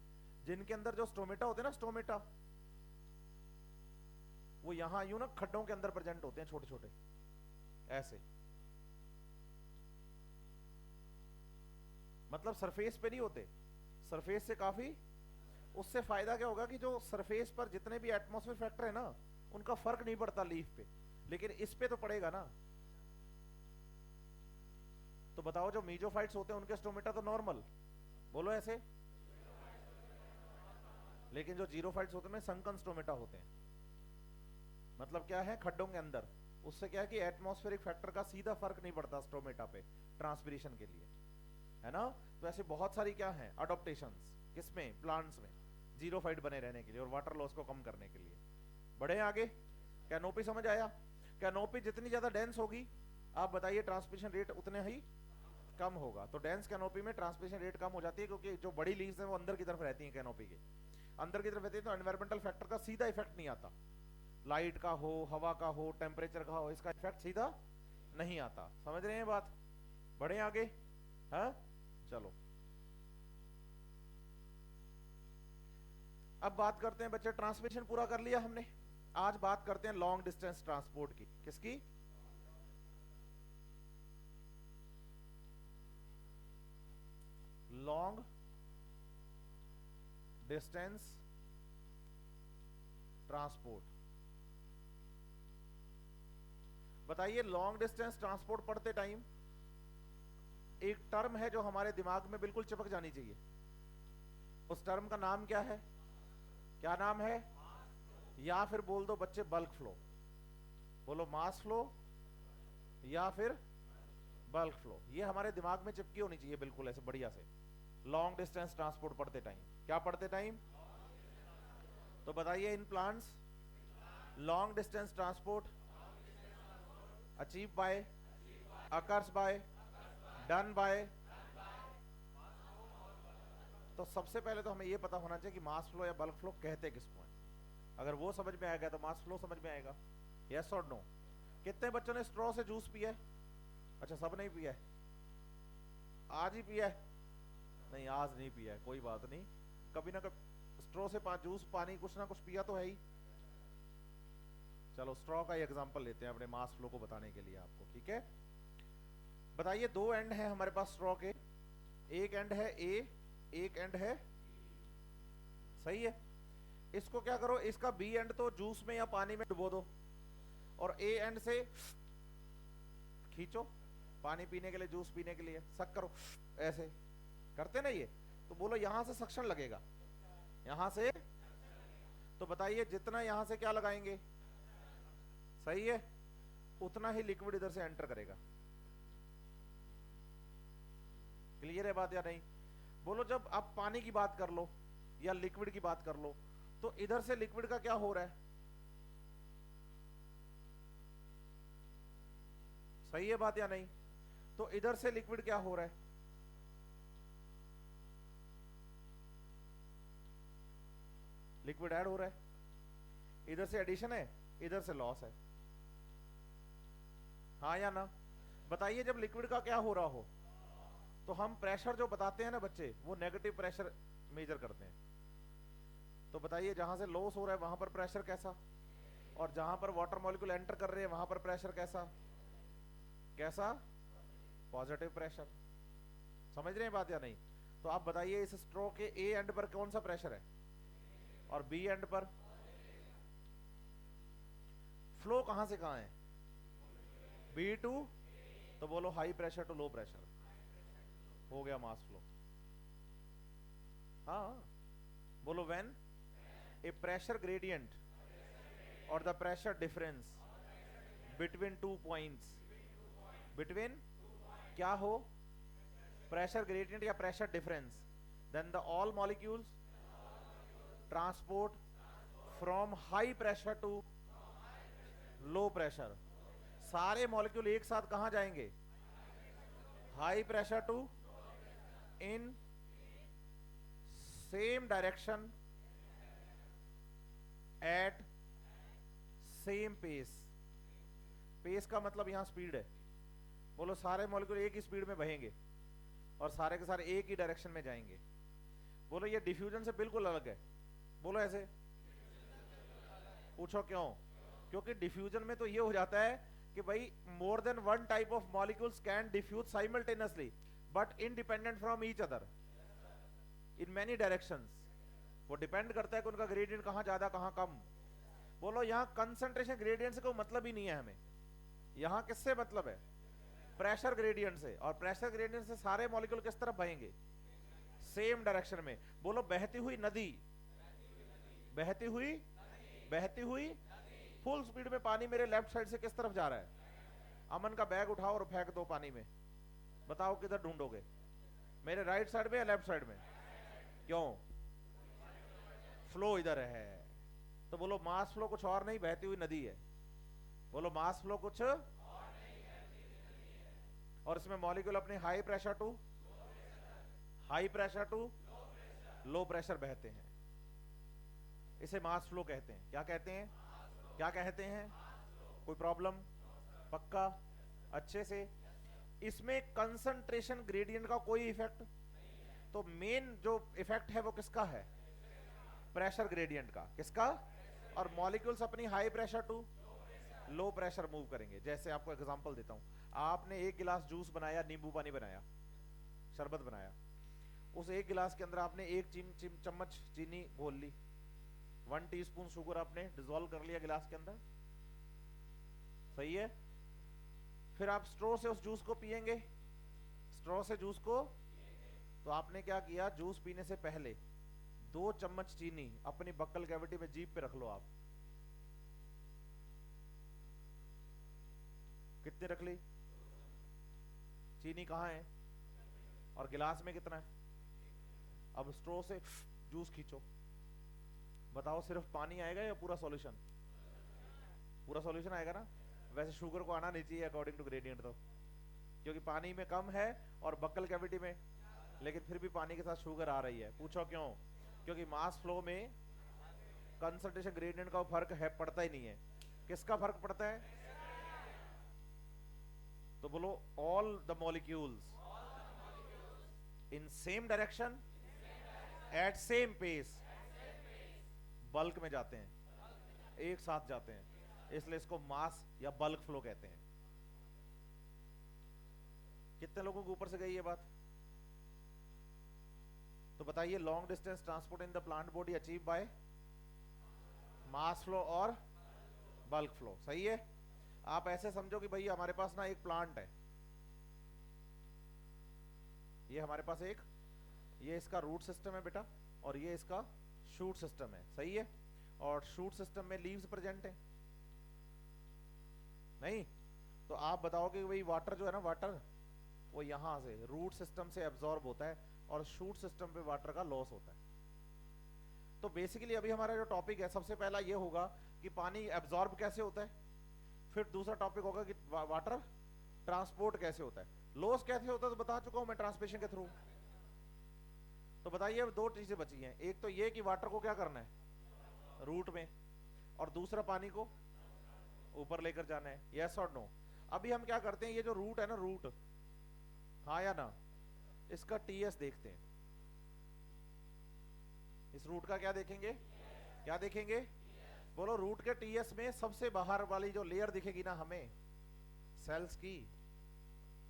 जिनके अंदर जो स्टोमेटा होते हैं ना, स्टोमेटा, वो यहां यूं ना खड्डों के अंदर प्रेजेंट होते हैं, छोटे छोटे ऐसे, मतलब सरफेस पे नहीं होते, सरफेस से काफी। उससे फायदा क्या होगा कि जो सरफेस पर जितने भी एटमॉस्फेयर फैक्टर है ना, उनका फर्क नहीं पड़ता लीफ पे, लेकिन इस पे तो पड़ेगा ना। तो बताओ, जो मीजोफाइट्स होते हैं उनके स्टोमेटा तो नॉर्मल, बोलो ऐसे, लेकिन जो जीरोफाइट्स होते हैं संकन स्टोमेटा होते हैं। मतलब क्या है, खड्डों के अंदर। उससे क्या है कि एटमॉस्फेरिक फैक्टर का सीधा फर्क नहीं पड़ता स्टोमेटा पे ट्रांसपिरेशन के लिए, है ना? तो ऐसे बहुत सारी क्या है अडॉप्टेशंस, किसमें, प्लांट्स में, जीरोफाइट बने रहने के लिए और वाटर लॉस को कम करने के लिए। बढ़े आगे, कैनोपी समझ आया? कैनोपी जितनी ज्यादा डेंस होगी, आप बताइए ट्रांसपिरेशन रेट उतने ही कम होगा। तो डेंस कैनोपी में ट्रांसपिरेशन रेट कम हो जाती है, क्योंकि जो बड़ी लीव्स हैं वो अंदर की तरफ रहती हैं, कैनोपी के अंदर की तरफ रहती है, तो एनवायरमेंटल फैक्टर का सीधा इफेक्ट नहीं आता, लाइट का हो, हवा का हो, टेम्परेचर का हो, इसका इफेक्ट सीधा नहीं आता। समझ रहे हैं बात? बढ़े आगे, हाँ चलो। अब बात करते हैं बच्चे, ट्रांसमिशन पूरा कर लिया हमने, आज बात करते हैं लॉन्ग डिस्टेंस ट्रांसपोर्ट की। किसकी? Long distance transport. बताइए, लॉन्ग डिस्टेंस ट्रांसपोर्ट पढ़ते टाइम एक टर्म है जो हमारे दिमाग में बिल्कुल चिपक जानी चाहिए। उस टर्म का नाम क्या है? क्या नाम है? या फिर बोल दो बच्चे, बल्क फ्लो। बोलो, मास फ्लो या फिर बल्क फ्लो। ये हमारे दिमाग में चिपकी होनी चाहिए बिल्कुल ऐसे बढ़िया से। लॉन्ग डिस्टेंस ट्रांसपोर्ट पढ़ते टाइम, क्या पढ़ते टाइम? तो बताइए, in plants long distance transport achieve by, occurs by, done by. तो सबसे पहले तो हमें यह पता होना चाहिए कि मास फ्लो या बल्क फ्लो कहते किसको है। अगर वो समझ में आएगा तो मास फ्लो समझ में आएगा। यस और नो? कितने बच्चों ने स्ट्रॉ से जूस पिया है? अच्छा, सब नहीं पिया है? आज ही पिया है? नहीं, आज नहीं पिया है, कोई बात नहीं, कभी ना कभी स्ट्रॉ से जूस, पानी कुछ ना कुछ पिया तो है ही। चलो, स्ट्रॉ का एग्जांपल लेते हैं अपने मास फ्लो को बताने के लिए आपको, ठीक है? बताइए, दो एंड है हमारे पास स्ट्रॉ के, एक एंड है ए, एक एंड है, सही है? इसको क्या करो, इसका बी एंड तो जूस में या पानी में डुबो दो, और ए एंड से खींचो, पानी पीने के लिए, जूस पीने के लिए सक करो, ऐसे करते ना ये। तो बोलो, यहां से सक्शन लगेगा, यहां से। तो बताइए, जितना यहां से क्या लगाएंगे, सही है, उतना ही लिक्विड इधर से एंटर करेगा। क्लियर है बात या नहीं? बोलो, जब आप पानी की बात कर लो या लिक्विड की बात कर लो, तो इधर से लिक्विड का क्या हो रहा है? सही है बात या नहीं? तो इधर से लिक्विड क्या हो रहा है? लिक्विड ऐड हो रहा है। इधर से एडिशन है, इधर से लॉस है, हाँ या ना? बताइए, जब लिक्विड का क्या हो रहा हो, तो हम प्रेशर जो बताते हैं ना बच्चे, वो नेगेटिव प्रेशर मेजर करते हैं। तो बताइए, जहां से लॉस हो रहा है वहां पर प्रेशर कैसा, और जहां पर वाटर मॉलिक्यूल एंटर कर रहे हैं वहां पर प्रेशर कैसा? कैसा? Positive pressure. समझ रहे हैं बात या नहीं? तो आप बताइए, इस स्ट्रो के ए एंड पर कौन सा प्रेशर है और बी एंड पर? फ्लो कहां से कहां है? बी टू, तो बोलो high pressure to low pressure, हो गया मास फ्लो। हाँ, बोलो, व्हेन ए प्रेशर ग्रेडियंट और the pressure difference between two points, between क्या हो? प्रेशर ग्रेडियंट या pressure difference, then the all molecules transport from high pressure to low pressure. सारे molecule एक साथ कहां जाएंगे? High pressure to in same direction at same pace. Pace का मतलब यहां स्पीड है। बोलो सारे मॉलिक्यूल एक ही स्पीड में बहेंगे और सारे के सारे एक ही डायरेक्शन में जाएंगे। बोलो ये डिफ्यूजन से बिल्कुल अलग है। बोलो ऐसे। पूछो क्यों? क्योंकि डिफ्यूजन में तो ये हो जाता है कि भाई more than one type of molecules can diffuse simultaneously but independent from each other in many directions. वो डिपेंड करता है कि उनका ग्रेडियंट कहां ज्यादा कहां कम। बोलो यहां कंसंट्रेशन ग्रेडियंट से कोई मतलब ही नहीं है हमें। यहां किससे मतलब है? प्रेशर ग्रेडियंट से। और प्रेशर ग्रेडियंट से सारे मॉलिक्यूल किस तरफ बहेंगे? सेम डायरेक्शन में। बोलो बहती हुई नदी, बहती हुई, बहती हुई फुल स्पीड में पानी मेरे लेफ्ट साइड से किस तरफ जा रहा है? अमन का बैग उठाओ और फेंक दो पानी में। बताओ किधर ढूंढोगे? मेरे राइट साइड में या लेफ्ट साइड में? क्यों? फ्लो इधर है। तो बोलो मास फ्लो कुछ और नहीं, बहती हुई नदी है। बोलो मास फ्लो कुछ और इसमें मॉलिक्यूल अपने high pressure to low pressure बहते हैं। इसे मास फ्लो कहते हैं। क्या कहते हैं? क्या कहते हैं? कोई प्रॉब्लम? पक्का? अच्छे से। इसमें कंसंट्रेशन ग्रेडियंट का कोई इफेक्ट? तो मेन जो इफेक्ट है वो किसका है? प्रेशर ग्रेडियंट का। किसका? और मॉलिक्यूल्स अपनी high pressure to low pressure move करेंगे। जैसे आपको एग्जांपल देता हूं, आपने एक गिलास जूस बनाया, नींबू पानी बनाया, शरबत बनाया। उस एक गिलास के अंदर आपने एक चम्मच चीनी घोल ली, 1 टीस्पून शुगर आपने डिसॉल्व कर लिया गिलास के अंदर। सही है? फिर आप स्ट्रॉ से उस जूस को पिएंगे। स्ट्रॉ से जूस को, तो आपने क्या किया? जूस पीने से पहले 2 चम्मच चीनी अपनी बक्कल कैविटी में जीभ पे रख लो। आप कितने रख ली? चीनी कहां है और गिलास में कितना है? अब स्ट्रॉ से जूस खींचो। बताओ सिर्फ पानी आएगा या पूरा सॉल्यूशन? पूरा सॉल्यूशन आएगा ना। वैसे शुगर को आना नहीं चाहिए अकॉर्डिंग टू ग्रेडियंट, तो क्योंकि पानी में कम है और बक्कल कैविटी में, लेकिन फिर भी पानी के साथ शुगर आ रही है। पूछो क्यों? क्योंकि मास फ्लो में कंसंट्रेशन ग्रेडियंट का फर्क है, पड़ता ही नहीं है। किसका फर्क पड़ता है? तो बोलो all the molecules in same direction at same pace bulk में जाते हैं, एक साथ जाते हैं, इसलिए इसको मास या बल्क फ्लो कहते हैं। कितने लोगों के ऊपर से गई ये बात? तो बताइए, long distance transport in the plant body achieve by mass flow और बल्क फ्लो। सही है? आप ऐसे समझो कि भाई हमारे पास ना एक प्लांट है, ये हमारे पास एक, ये इसका रूट सिस्टम है बेटा, और ये इसका शूट सिस्टम है। सही है? और शूट सिस्टम में लीव्स प्रेजेंट है नहीं? तो आप बताओगे भाई वाटर जो है ना, वाटर वो यहां से रूट सिस्टम से एब्जॉर्ब होता है और शूट सिस्टम पे वाटर का लॉस होता है। तो बेसिकली अभी हमारा जो टॉपिक है, सबसे पहला ये होगा कि पानी एब्जॉर्ब कैसे होता है, फिर दूसरा टॉपिक होगा कि वाटर ट्रांसपोर्ट कैसे होता है, लॉस कैसे होता है, तो बता चुका हूं मैं ट्रांसमिशन के थ्रू। तो बताइए अब 2 चीजें बची हैं, एक तो ये कि वाटर को क्या करना है रूट में, और दूसरा पानी को ऊपर लेकर जाना है। यस और नो? अभी हम क्या करते हैं, ये जो रूट है ना, रूट, हाँ या ना, इसका टीएस देखते हैं। इस रूट का क्या देखेंगे? क्या देखेंगे? बोलो रूट के टीएस में सबसे बाहर वाली जो लेयर दिखेगी ना हमें, सेल्स की।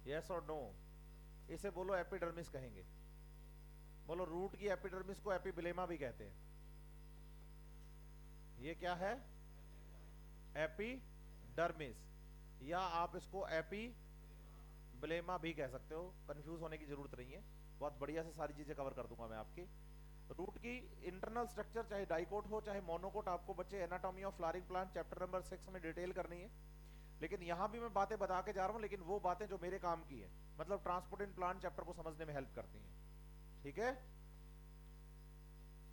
यस और नो? इसे बोलो एपिडर्मिस कहेंगे। बोलो रूट की एपिडर्मिस को एपिब्लेमा भी कहते हैं। ये क्या है? एपिडर्मिस, या आप इसको एपिब्लेमा भी कह सकते हो। कंफ्यूज होने की जरूरत नहीं है, बहुत बढ़िया से सारी चीजें कवर कर दूंगा मैं आपकी। रूट की इंटरनल स्ट्रक्चर चाहे डाइकोट हो चाहे मोनोकोट, आपको बच्चे anatomy of flowering plant chapter number 6 में डिटेल करनी है। लेकिन यहां भी मैं बातें बता के जा रहा हूं, लेकिन वो बातें जो मेरे काम की है, मतलब ट्रांसपोर्ट इन प्लांट चैप्टर को समझने में हेल्प करती हैं। ठीक है?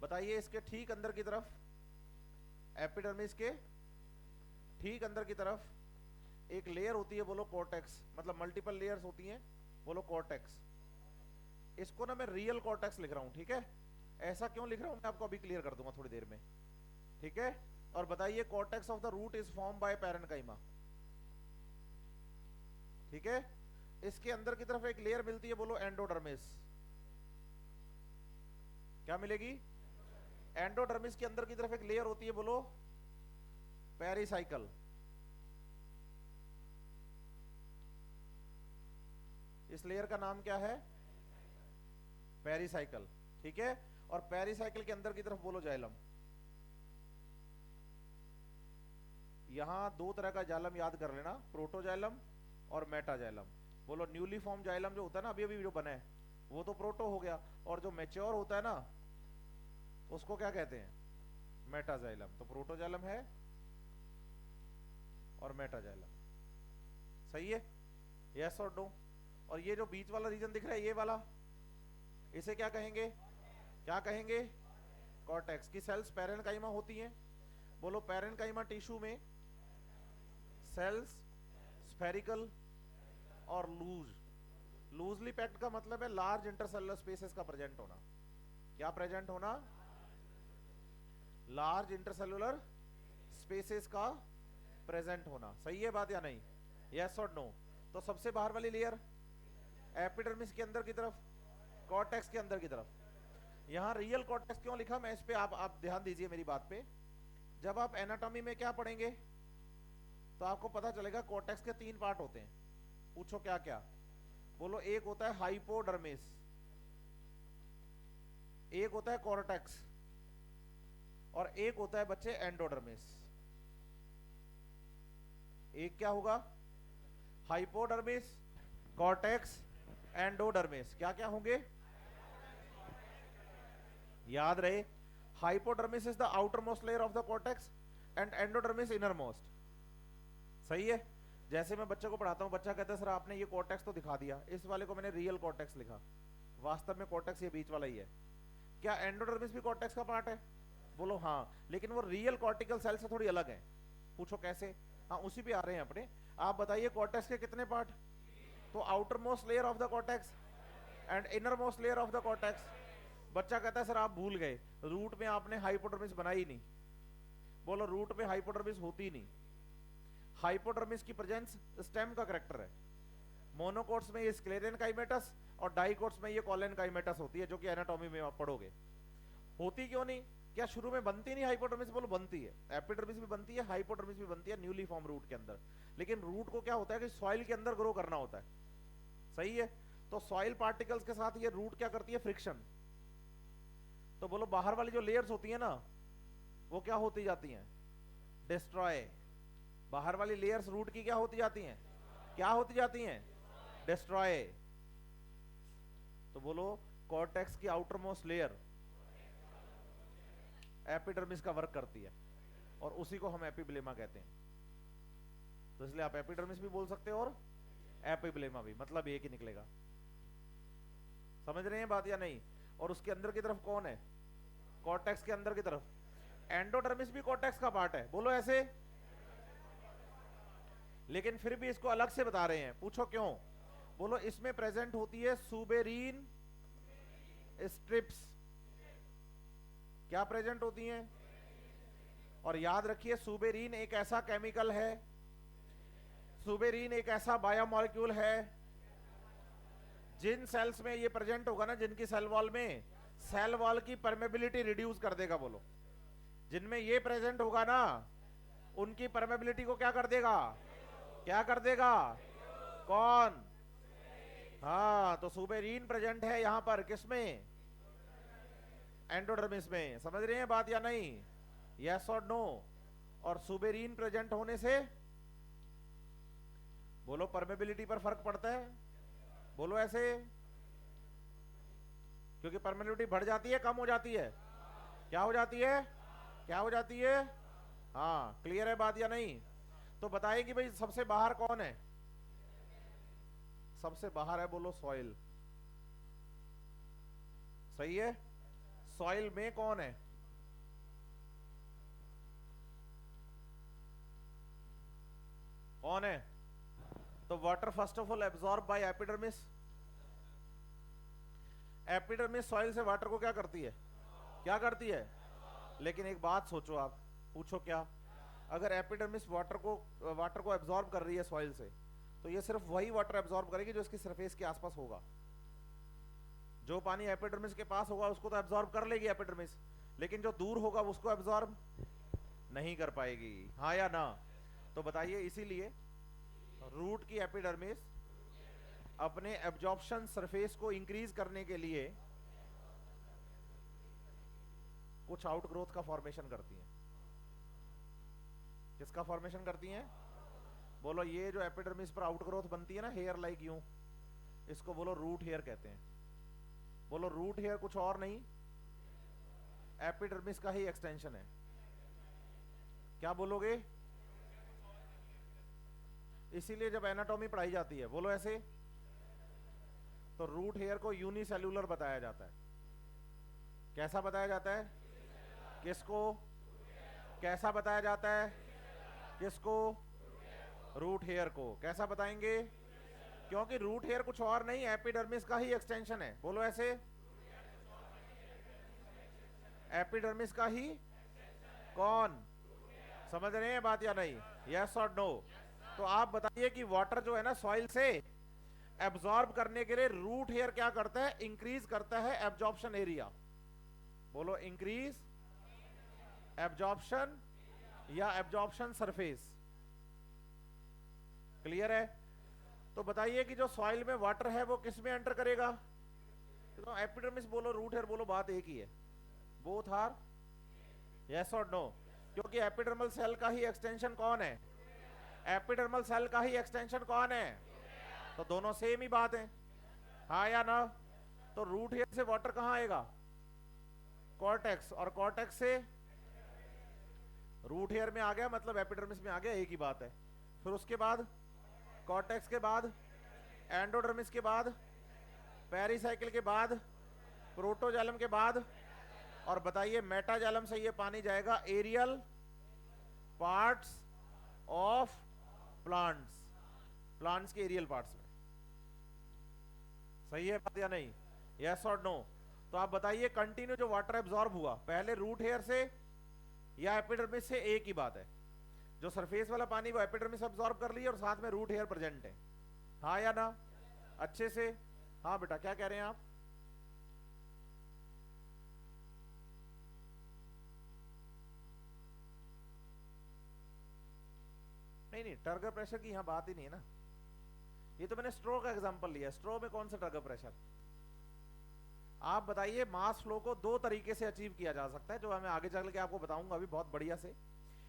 बताइए इसके ठीक अंदर की तरफ, एपिडर्मिस के ठीक अंदर की तरफ एक लेयर होती है, बोलो कॉर्टेक्स, मतलब मल्टीपल लेयर्स होती हैं, बोलो कॉर्टेक्स। इसको ना मैं रियल कॉर्टेक्स लिख रहा हूं, ठीक है? ऐसा क्यों लिख रहा हूं मैं आपको अभी क्लियर कर दूंगा थोड़ी देर में, ठीक है? और बताइए cortex of the root is form by parenchyma, ठीक है? इसके अंदर की तरफ एक लेयर मिलती है, बोलो एंडोडर्मिस। क्या मिलेगी? एंडोडर्मिस के अंदर की तरफ एक लेयर होती है, बोलो पेरिसाइकल। इस लेयर का नाम क्या है? पेरिसाइकल, ठीक है? और पेरिसाइकल के अंदर की तरफ बोलो जाइलम। यहां दो तरह का जाइलम याद कर लेना, प्रोटोजाइलम और मेटाजाइलम। बोलो न्यूली फॉर्म जाइलम जो होता है ना, अभी अभी जो बना है वो तो प्रोटो हो गया, और जो मैच्योर होता है ना उसको क्या कहते हैं? मेटाजाइलम। तो प्रोटोजाइलम है और मेटाजाइलम, सही है? यस और नो? और ये जो बीच वाला रीजन दिख रहा है, ये वाला, इसे क्या कहेंगे? क्या कहेंगे? कॉर्टेक्स की सेल्स पैरेन्काइमा होती हैं। बोलो पैरेन्काइमा टिश्यू में सेल्स स्फेरिकल और लूजली पैक्ड का मतलब है लार्ज इंटरसेलुलर स्पेसेस का प्रेजेंट होना। क्या प्रेजेंट होना? लार्ज इंटरसेलुलर स्पेसेस का प्रेजेंट होना। सही है बात या नहीं? यस और नो? तो सबसे बाहर वाली लेयर एपिडर्मिस के अंदर की तरफ, कॉर्टेक्स के अंदर की तरफ। यहां रियल कॉर्टेक्स क्यों लिखा मैं इस पे आप ध्यान दीजिए मेरी बात पे। जब आप एनाटॉमी में क्या पढ़ेंगे तो आपको पता चलेगा कॉर्टेक्स के 3 पार्ट होते हैं। पूछो क्या क्या? बोलो एक होता है हाइपोडर्मिस, एक होता है कॉर्टेक्स, और एक होता है बच्चे एंडोडर्मिस। एक क्या होगा? Hypodermis, cortex, endodermis. क्या क्या होंगे? याद रहे, hypodermis is the outer most layer of the cortex and endodermis inner most. सही है? जैसे मैं बच्चे को पढ़ाता हूं, बच्चा कहता है सर आपने ये कॉर्टेक्स तो दिखा दिया, इस वाले को मैंने रियल कॉर्टेक्स लिखा, वास्तव में कॉर्टेक्स ये बीच वाला ही है। क्या एंडोडर्मिस भी कॉर्टेक्स का पार्ट है? बोलो हाँ, लेकिन वो रियल कॉर्टिकल सेल से थोड़ी अलग है। पूछो कैसे? हाँ उसी पे आ रहे हैं अपने। आप बताइए कॉर्टेक्स के कितने पार्ट? तो outer most layer of the cortex and inner most layer of the cortex. बच्चा कहता है सर आप भूल गए, रूट में आपने हाइपोडर्मिस बनाई नहीं। बोलो रूट में हाइपोडर्मिस होती नहीं। हाइपोडर्मिस की प्रेजेंस स्टेम का करेक्टर है। मोनोकोट्स में ये स्क्लेरेन काइमेटस और डाइकोट्स में ये कॉलेन काइमेटस होती है, जो कि एनाटॉमी में आप पढ़ोगे। होती क्यों नहीं? क्या शुरू में बनती नहीं हाइपोडर्मिस? बोलो बनती है। एपिडर्मिस भी बनती है, हाइपोडर्मिस भी बनती है न्यूली फॉर्म रूट के अंदर। लेकिन रूट को क्या होता है कि सॉइल के अंदर ग्रो करना होता है। सही है? तो सॉइल पार्टिकल्स के साथ ये रूट क्या करती है? फ्रिक्शन। तो बोलो बाहर वाली जो लेयर्स होती है ना वो क्या होती जाती हैं? डिस्ट्रॉय। बाहर वाली लेयर्स रूट की क्या होती जाती हैं? क्या होती जाती हैं? डिस्ट्रॉय। तो बोलो कॉर्टेक्स की आउटर मोस्ट लेयर एपिडर्मिस का वर्क करती है, और उसी को हम एपिब्लेमा कहते हैं। तो इसलिए आप एपिडर्मिस भी बोल सकते हो और एपिब्लेमा भी, मतलब एक ही निकलेगा। समझ रहे हैं बात या नहीं? और उसके अंदर की तरफ कौन है? कॉर्टेक्स के अंदर की तरफ एंडोडर्मिस भी कॉर्टेक्स का पार्ट है। बोलो ऐसे। लेकिन फिर भी इसको अलग से बता रहे हैं। पूछो क्यों? बोलो इसमें प्रेजेंट होती है सुबेरीन स्ट्रिप्स। क्या प्रेजेंट होती हैं? और याद रखिए सुबेरीन एक ऐसा केमिकल है, सुबेरीन एक ऐसा बायोमॉलिक्यूल है जिन सेल्स में ये प्रेजेंट होगा ना, जिनकी सेल वॉल में, सेल वॉल की परमेबिलिटी रिड्यूस कर देगा। बोलो जिनमें ये प्रेजेंट होगा ना उनकी परमेबिलिटी को क्या कर देगा? क्या कर देगा? कौन? हाँ, तो सुबेरीन प्रेजेंट है यहां पर, किसमें? एंडोडर्मिस में। समझ रहे हैं बात या नहीं? यस और नो? और सुबेरीन प्रेजेंट होने से बोलो परमेबिलिटी पर फर्क पड़ता है। बोलो ऐसे। क्योंकि परमेबिलिटी बढ़ जाती है, कम हो जाती है? क्या हो जाती है? क्या हो जाती है? हाँ, क्लियर है बात या नहीं? तो बताएगी भाई सबसे बाहर कौन है? सबसे बाहर है बोलो सॉइल। सही है? सॉइल में कौन है? कौन है? तो water first of all absorb by epidermis. Epidermis soil से वाटर को क्या करती है? क्या करती है? लेकिन एक बात सोचो, आप पूछो क्या, अगर एपिडर्मिस वाटर को एब्जॉर्ब कर रही है सॉइल से, तो ये सिर्फ वही वाटर एब्जॉर्ब करेगी जो इसकी सरफेस के आसपास होगा। जो पानी एपिडर्मिस के पास होगा उसको तो एब्जॉर्ब कर लेगी एपिडर्मिस, लेकिन जो दूर होगा उसको एब्जॉर्ब नहीं कर पाएगी। हाँ या ना? तो बताइए, इसीलिए रूट की एपिडर्मिस अपने एब्जॉर्प्शन सरफेस को इंक्रीज करने के लिए कुछ आउटग्रोथ का फॉर्मेशन करती है। किसका फॉर्मेशन करती हैं? बोलो, ये जो एपिडर्मिस पर आउटग्रोथ बनती है ना, हेयर लाइक यूं, इसको बोलो रूट हेयर कहते हैं। बोलो, रूट हेयर कुछ और नहीं, एपिडर्मिस का ही एक्सटेंशन है। क्या बोलोगे? इसीलिए जब एनाटॉमी पढ़ाई जाती है, बोलो ऐसे, तो रूट हेयर को यूनिसेल्यूलर बताया जाता है। कैसा बताया जाता है? किसको? कैसा बताया जाता है? किसको? रूट हेयर को। कैसा बताएंगे? क्योंकि रूट हेयर कुछ और नहीं, एपिडर्मिस का ही एक्सटेंशन है। बोलो ऐसे, एपिडर्मिस का ही कौन? समझ रहे हैं बात या नहीं? यस और नो? तो आप बताइए कि वाटर जो है ना सॉइल से एब्जॉर्ब करने के लिए रूट हेयर क्या करता है? इंक्रीज करता है एब्जॉर्प्शन एरिया। बोलो, इंक्रीज एब्जॉर्प्शन या एब्जॉर्प्शन सरफेस। क्लियर है? तो बताइए कि जो सॉइल में वाटर है वो किस में एंटर करेगा? तो एपिडर्मिस बोलो, रूट हेयर बोलो, बात एक ही है। बोथ आर यस और नो? क्योंकि एपिडर्मल सेल का ही एक्सटेंशन कौन है? एपिडर्मल सेल का ही एक्सटेंशन कौन है? तो दोनों सेम ही बात है। हाँ या ना? तो रूट हेयर से वाटर कहां आएगा? कॉर्टेक्स, और कॉर्टेक्स से रूट हेयर में आ गया, मतलब एपिडर्मिस में आ गया, एक ही बात है। फिर उसके बाद कॉर्टेक्स के बाद एंडोडर्मिस के बाद पेरिसाइकिल के बाद प्रोटोजाइलम के बाद, और बताइए मेटाजाइलम से ये पानी जाएगा aerial parts of plants, plants के एरियल पार्ट्स में। सही है बात या नहीं? यस और नो? तो आप बताइए, कंटिन्यू जो वाटर एब्जॉर्ब हुआ पहले रूट हेयर से या एपिडर्मिस से, एक ही बात है। जो सरफेस वाला पानी वो एपिडर्मिस एब्जॉर्ब कर लिया और साथ में रूट हेयर प्रेजेंट है। हाँ या ना? अच्छे से? हाँ बेटा, क्या कह रहे हैं आप? नहीं नहीं, टर्गर प्रेशर की यहां बात ही नहीं है ना। ये तो मैंने स्ट्रो का एग्जांपल लिया। स्ट्रो में कौन सा टर्गर प्रेशर? आप बताइए, मास फ्लो को दो तरीके से अचीव किया जा सकता है, जो मैं आगे चल के आपको बताऊंगा अभी बहुत बढ़िया से।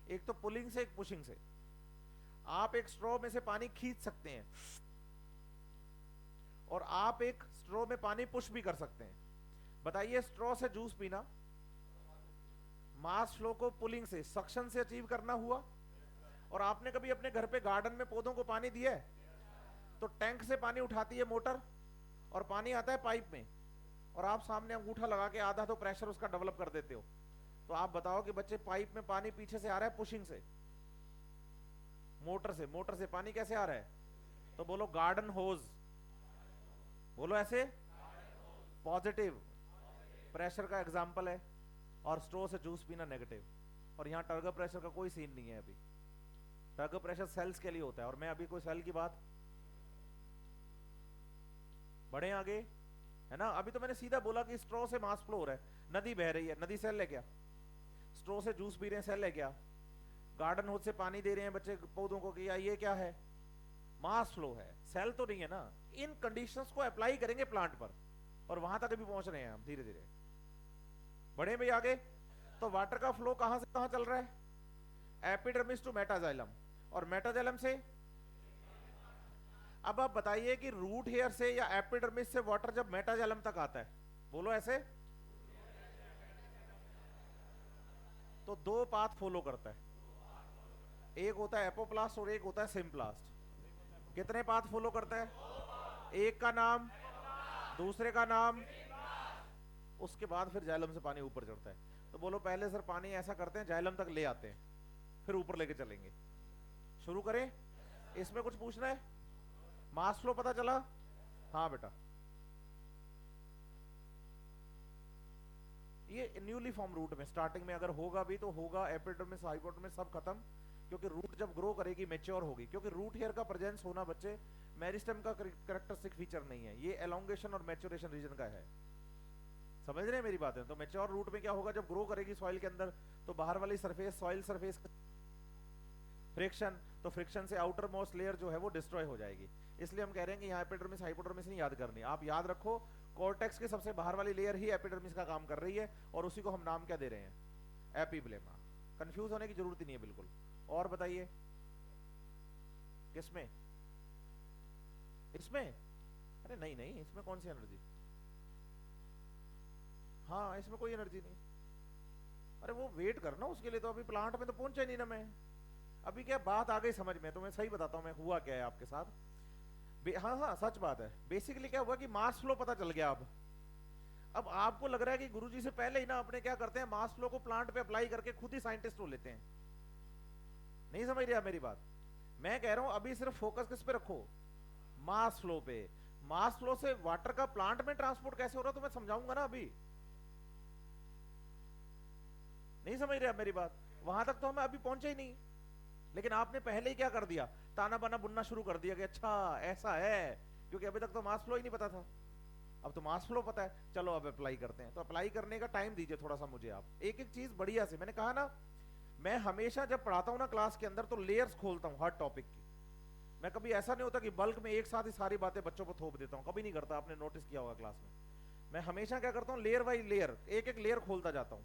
एक तो पुलिंग से, एक पुशिंग से। आप एक स्ट्रो में से पानी खींच सकते हैं और आप एक स्ट्रो में पानी पुश भी कर सकते हैं। बताइए, स्ट्रो से जूस पीना मास फ्लो को पुलिंग से, सक्शन से अचीव करना हुआ। और आपने कभी अपने घर पे गार्डन में पौधों को पानी दिया है? तो टैंक से पानी उठाती है मोटर और पानी आता है पाइप में, और आप सामने अंगूठा लगा के आधा तो प्रेशर उसका डेवलप कर देते हो। तो आप बताओ कि बच्चे, पाइप में पानी पीछे से आ रहा है पुशिंग से, मोटर से। मोटर से पानी कैसे आ रहा है? तो बोलो गार्डन होज। बोलो ऐसे, पॉजिटिव प्रेशर का एग्जांपल है। और स्ट्रो से जूस पीना नेगेटिव। और यहां टर्गर प्रेशर का कोई सीन नहीं है अभी। टर्गर प्रेशर सेल्स के लिए होता है, और मैं अभी कोई सेल की बात, बढ़े आगे, है ना? अभी तो मैंने सीधा बोला कि स्ट्रो से मास फ्लो हो रहा है। नदी बह रही है, नदी सेल है क्या? स्ट्रो से जूस पी रहे हैं, सेल है क्या? गार्डन होज से पानी दे रहे हैं बच्चे पौधों को, किया, ये क्या है? मास फ्लो है, सेल तो नहीं है ना। इन कंडीशंस को अप्लाई करेंगे प्लांट पर, और वहां तक अभी पहुंच रहे हैं हम धीरे धीरे। बढ़े भाई आगे। तो वाटर का फ्लो कहां से कहां चल रहा है? एपिडर्मिस टू मेटाजाइलम, और मेटाजाइलम से। अब आप बताइए कि रूट हेयर से या एपिडर्मिस से वाटर जब मेटाजाइलम तक आता है, बोलो ऐसे, तो दो पाथ फॉलो करता है। एक होता है एपोप्लास्ट और एक होता है सिम्प्लास्ट। कितने पाथ फॉलो करता है? एक का नाम, दूसरे का नाम। उसके बाद फिर जाइलम से पानी ऊपर चढ़ता है। तो बोलो पहले सर पानी ऐसा करते हैं जाइलम तक ले आते हैं, फिर ऊपर लेके चलेंगे। शुरू करें? इसमें कुछ पूछना है? मास फ्लो पता चला? हाँ बेटा, ये न्यूली फॉर्म रूट में स्टार्टिंग में अगर होगा भी तो होगा एपिडर्मिस हाइपोडर्मिस सब खत्म, क्योंकि रूट जब ग्रो करेगी मैच्योर होगी। क्योंकि रूट हेयर का प्रेजेंस होना बच्चे मेरिस्टेम का कैरेक्टरिस्टिक फीचर नहीं है, ये एलोंगेशन और मैच्योरेशन रीजन का है। समझ रहे हैं मेरी बातें? तो मैच्योर रूट में क्या होगा, जब ग्रो करेगी सॉइल के अंदर तो बाहर वाली सरफेस सॉइल सरफेस फ्रिक्शन, तो फ्रिक्शन से आउटर मोस्ट लेयर जो है वो डिस्ट्रॉय हो जाएगी। इसलिए हम कह रहे हैं कि यहाँ एपिडर्मिस हाइपोडर्मिस नहीं याद करनी, आप याद रखो कॉर्टेक्स की सबसे बाहर वाली लेयर ही एपिडर्मिस का काम कर रही है, और उसी को हम नाम क्या दे रहे हैं? एपिब्लेमा। कंफ्यूज होने की जरूरत ही नहीं है बिल्कुल। और बताइए किसमें? इसमें? अरे नहीं नहीं, इसमें कौन सी एनर्जी? हाँ इसमें कोई एनर्जी नहीं। अरे वो वेट करना उसके लिए, तो अभी प्लांट में तो पहुंचा ही नहीं ना मैं। अभी क्या बात आ गई समझ में, तो मैं सही बताता हूँ मैं हुआ क्या है आपके साथ। हाँ हाँ सच बात है। बेसिकली क्या हुआ कि मास फ्लो पता चल गया। अब आपको लग रहा है कि गुरुजी से पहले ही ना अपने क्या करते हैं, मास फ्लो को प्लांट पे अप्लाई करके खुद ही साइंटिस्ट हो लेते हैं। नहीं समझ रहे आप मेरी बात? मैं कह रहा हूं अभी सिर्फ फोकस किस पे रखो? मास फ्लो पे। मास फ्लो से वाटर का प्लांट में ट्रांसपोर्ट कैसे हो रहा तो मैं समझाऊंगा ना। अभी नहीं समझ रहे आप मेरी बात? वहां तक तो हमें अभी पहुंचे ही नहीं, लेकिन आपने पहले ही क्या कर दिया, ताना बाना बुनना शुरू कर दिया कि अच्छा ऐसा है, क्योंकि अभी तक तो मास फ्लो ही नहीं पता था। अब तो मास फ्लो पता है, चलो अब अप्लाई करते हैं। तो अप्लाई करने का टाइम दीजिए थोड़ा सा मुझे आप, एक एक चीज बढ़िया से। मैंने कहा ना मैं हमेशा जब पढ़ाता हूं ना क्लास के अंदर तो लेयर्स खोलता हूं हर टॉपिक की। मैं कभी ऐसा नहीं होता कि बल्क में एक साथ ही सारी बातें बच्चों को थोप देता हूं, कभी नहीं करता, आपने नोटिस किया होगा क्लास में। मैं हमेशा क्या करता हूं, लेयर बाई लेयर एक एक लेयर खोलता जाता हूं।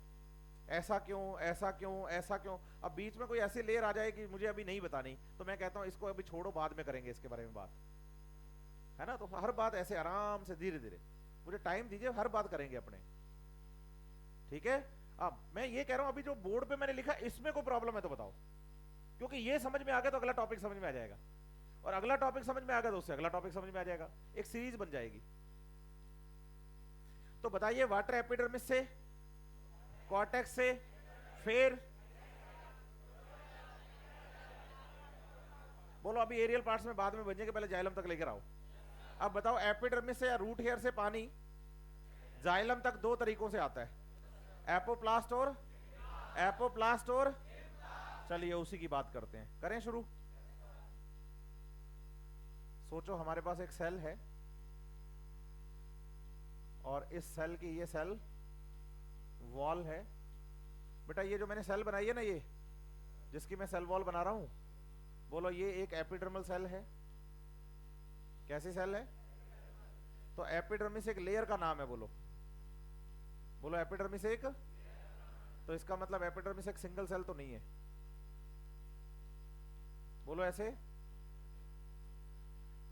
ऐसा क्यों, ऐसा क्यों, ऐसा क्यों। अब बीच में कोई ऐसी लेयर आ जाए कि मुझे अभी नहीं बतानी, तो मैं कहता हूं इसको अभी छोड़ो, बाद में करेंगे इसके बारे में बात, है ना। तो हर बात ऐसे आराम से धीरे धीरे, मुझे टाइम दीजिए, हर बात करेंगे अपने, ठीक है। अब मैं ये कह रहा हूं अभी जो बोर्ड पे मैंने लिखा इसमें कोई प्रॉब्लम है तो बताओ, क्योंकि ये समझ में आ गया तो अगला टॉपिक समझ में आ जाएगा, और अगला टॉपिक समझ में आ गया तो उससे अगला टॉपिक समझ में आ जाएगा, एक सीरीज बन जाएगी। तो बताइए वाटर एपिडर्मिस से, कॉर्टेक्स से, फिर बोलो अभी एरियल पार्ट्स में बाद में बन जाएंगे, पहले जाइलम तक लेकर आओ। अब बताओ एपिडर्मिस से या रूट हेयर से पानी जाइलम तक दो तरीकों से आता है, एपोप्लास्ट और एपोप्लास्ट और चलिए उसी की बात करते हैं, करें शुरू। सोचो हमारे पास एक सेल है और इस सेल की ये सेल वॉल है। बेटा ये जो मैंने सेल बनाई है ना, ये जिसकी मैं सेल वॉल बना रहा हूं, बोलो ये एक एपिडर्मल सेल है। कैसी सेल है? तो एपिडर्मिस एक लेयर का नाम है, बोलो बोलो एपिडर्मिस एक, तो इसका मतलब एपिडर्मिस एक सिंगल सेल तो नहीं है, बोलो ऐसे।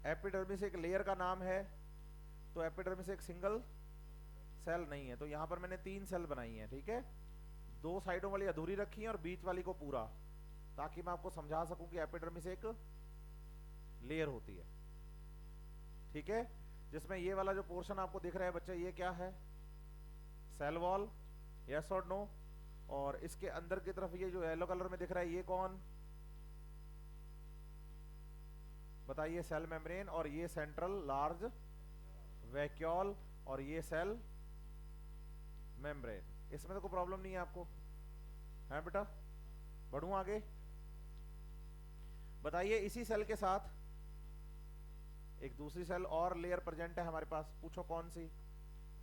एपिडर्मिस एक लेयर का नाम है तो एपिडर्मिस एक सिंगल सेल नहीं है। तो यहां पर मैंने तीन सेल बनाई है, ठीक है, दो साइडों वाली अधूरी रखी है और बीच वाली को पूरा, ताकि मैं आपको समझा सकूं कि एपिडर्मिस एक लेयर होती है, ठीक है। जिसमें ये वाला जो पोर्शन आपको दिख रहा है बच्चा, ये क्या है? सेल वॉल, यस और नो। और इसके अंदर की तरफ ये जो येलो कलर में दिख रहा है ये कौन? बताइए सेल मेम्ब्रेन। और ये सेंट्रल लार्ज वैक्यूल और ये सेल मेम्ब्रेन। इसमें तो कोई प्रॉब्लम नहीं है आपको, है बेटा? बढ़ूं आगे, बताइए इसी सेल के साथ एक दूसरी सेल और लेयर प्रेजेंट है हमारे पास, पूछो कौन सी?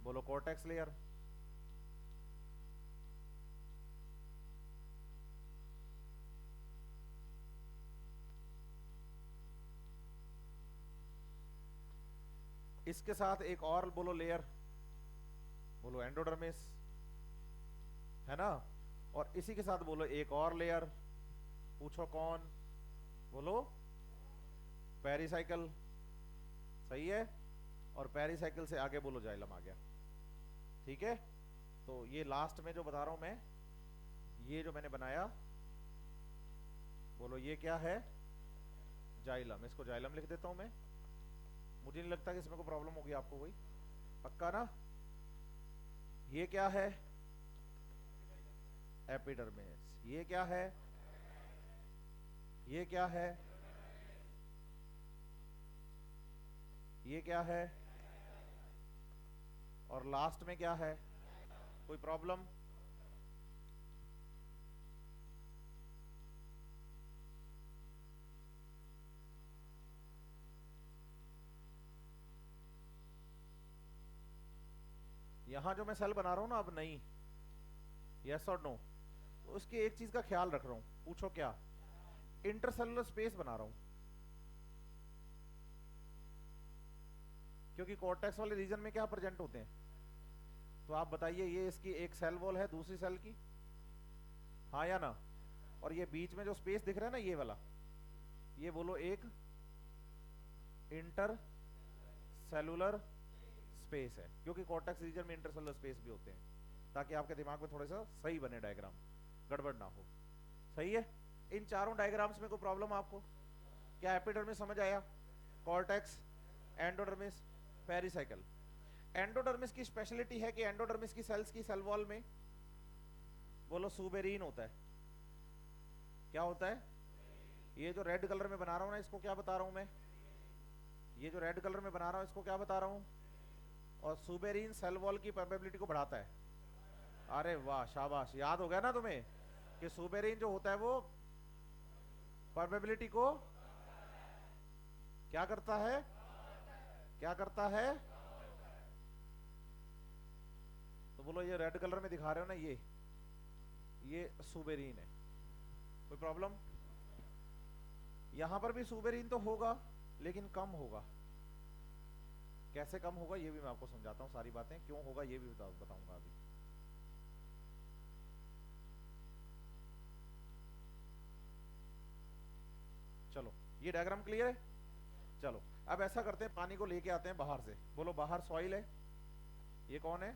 बोलो कॉर्टेक्स लेयर। इसके साथ एक और बोलो लेयर, बोलो एंडोडर्मिस, है ना। और इसी के साथ बोलो एक और लेयर, पूछो कौन? बोलो पेरिसाइकल, सही है। और पेरिसाइकल से आगे बोलो जाइलम आ गया, ठीक है। तो ये लास्ट में जो बता रहा हूं मैं, ये जो मैंने बनाया, बोलो ये क्या है? जाइलम। इसको जाइलम लिख देता हूं मैं, मुझे नहीं लगता कि इसमें कोई प्रॉब्लम होगी आपको कोई, पक्का ना? ये क्या है? एपिडर्मिस। ये क्या है? ये क्या है? ये क्या है? और लास्ट में क्या है? कोई प्रॉब्लम? यहां जो मैं सेल बना रहा हूं ना अब नहीं, यस और नो, तो उसकी एक चीज का ख्याल रख रहा हूं, पूछो क्या? इंटरसेलुलर स्पेस बना रहा हूं, क्योंकि कॉर्टेक्स वाले रीजन में क्या प्रेजेंट होते हैं? तो आप बताइए, ये इसकी एक सेल वॉल है दूसरी सेल की, हाँ या ना? और ये बीच में जो स्पेस दिख रहा है ना ये वाला, ये बोलो एक इंटर सेलुलर स्पेस है, क्योंकि कॉर्टेक्स रीजन में इंटरसेलुलर स्पेस भी होते हैं, ताकि आपके दिमाग में थोड़ा सा सही बने डायग्राम, गड़बड़ ना हो। सही है? इन चारों डायग्राम्स में कोई प्रॉब्लम आपको? क्या एपिडर्मिस समझ आया? Cortex, endodermis, pericycle. एंडोडर्मिस की स्पेशलिटी है कि एंडोडर्मिस की सेल्स की सेल वॉल में बोलो सुबेरीन होता है। क्या होता है? ये जो रेड कलर में बना रहा हूं ना, इसको क्या बता रहा हूं मैं? ये जो रेड कलर में बना रहा हूं इसको क्या बता रहा हूं? और सुबेरीन सेल वॉल की परमेबिलिटी को बढ़ाता है। अरे वाह, शाबाश, याद हो गया ना तुम्हें कि सुबेरीन जो होता है वो परमेबिलिटी को क्या करता है? क्या करता है? तो बोलो, ये रेड कलर में दिखा रहे हो ना, ये सुबेरीन है। कोई प्रॉब्लम? यहां पर भी सुबेरीन तो होगा लेकिन कम होगा। कैसे कम होगा ये भी मैं आपको समझाता हूं, सारी बातें क्यों होगा ये भी बताऊंगा अभी। चलो, ये डायग्राम क्लियर है? चलो अब ऐसा करते हैं, पानी को लेके आते हैं बाहर से। बोलो, बाहर सॉइल है, ये कौन है?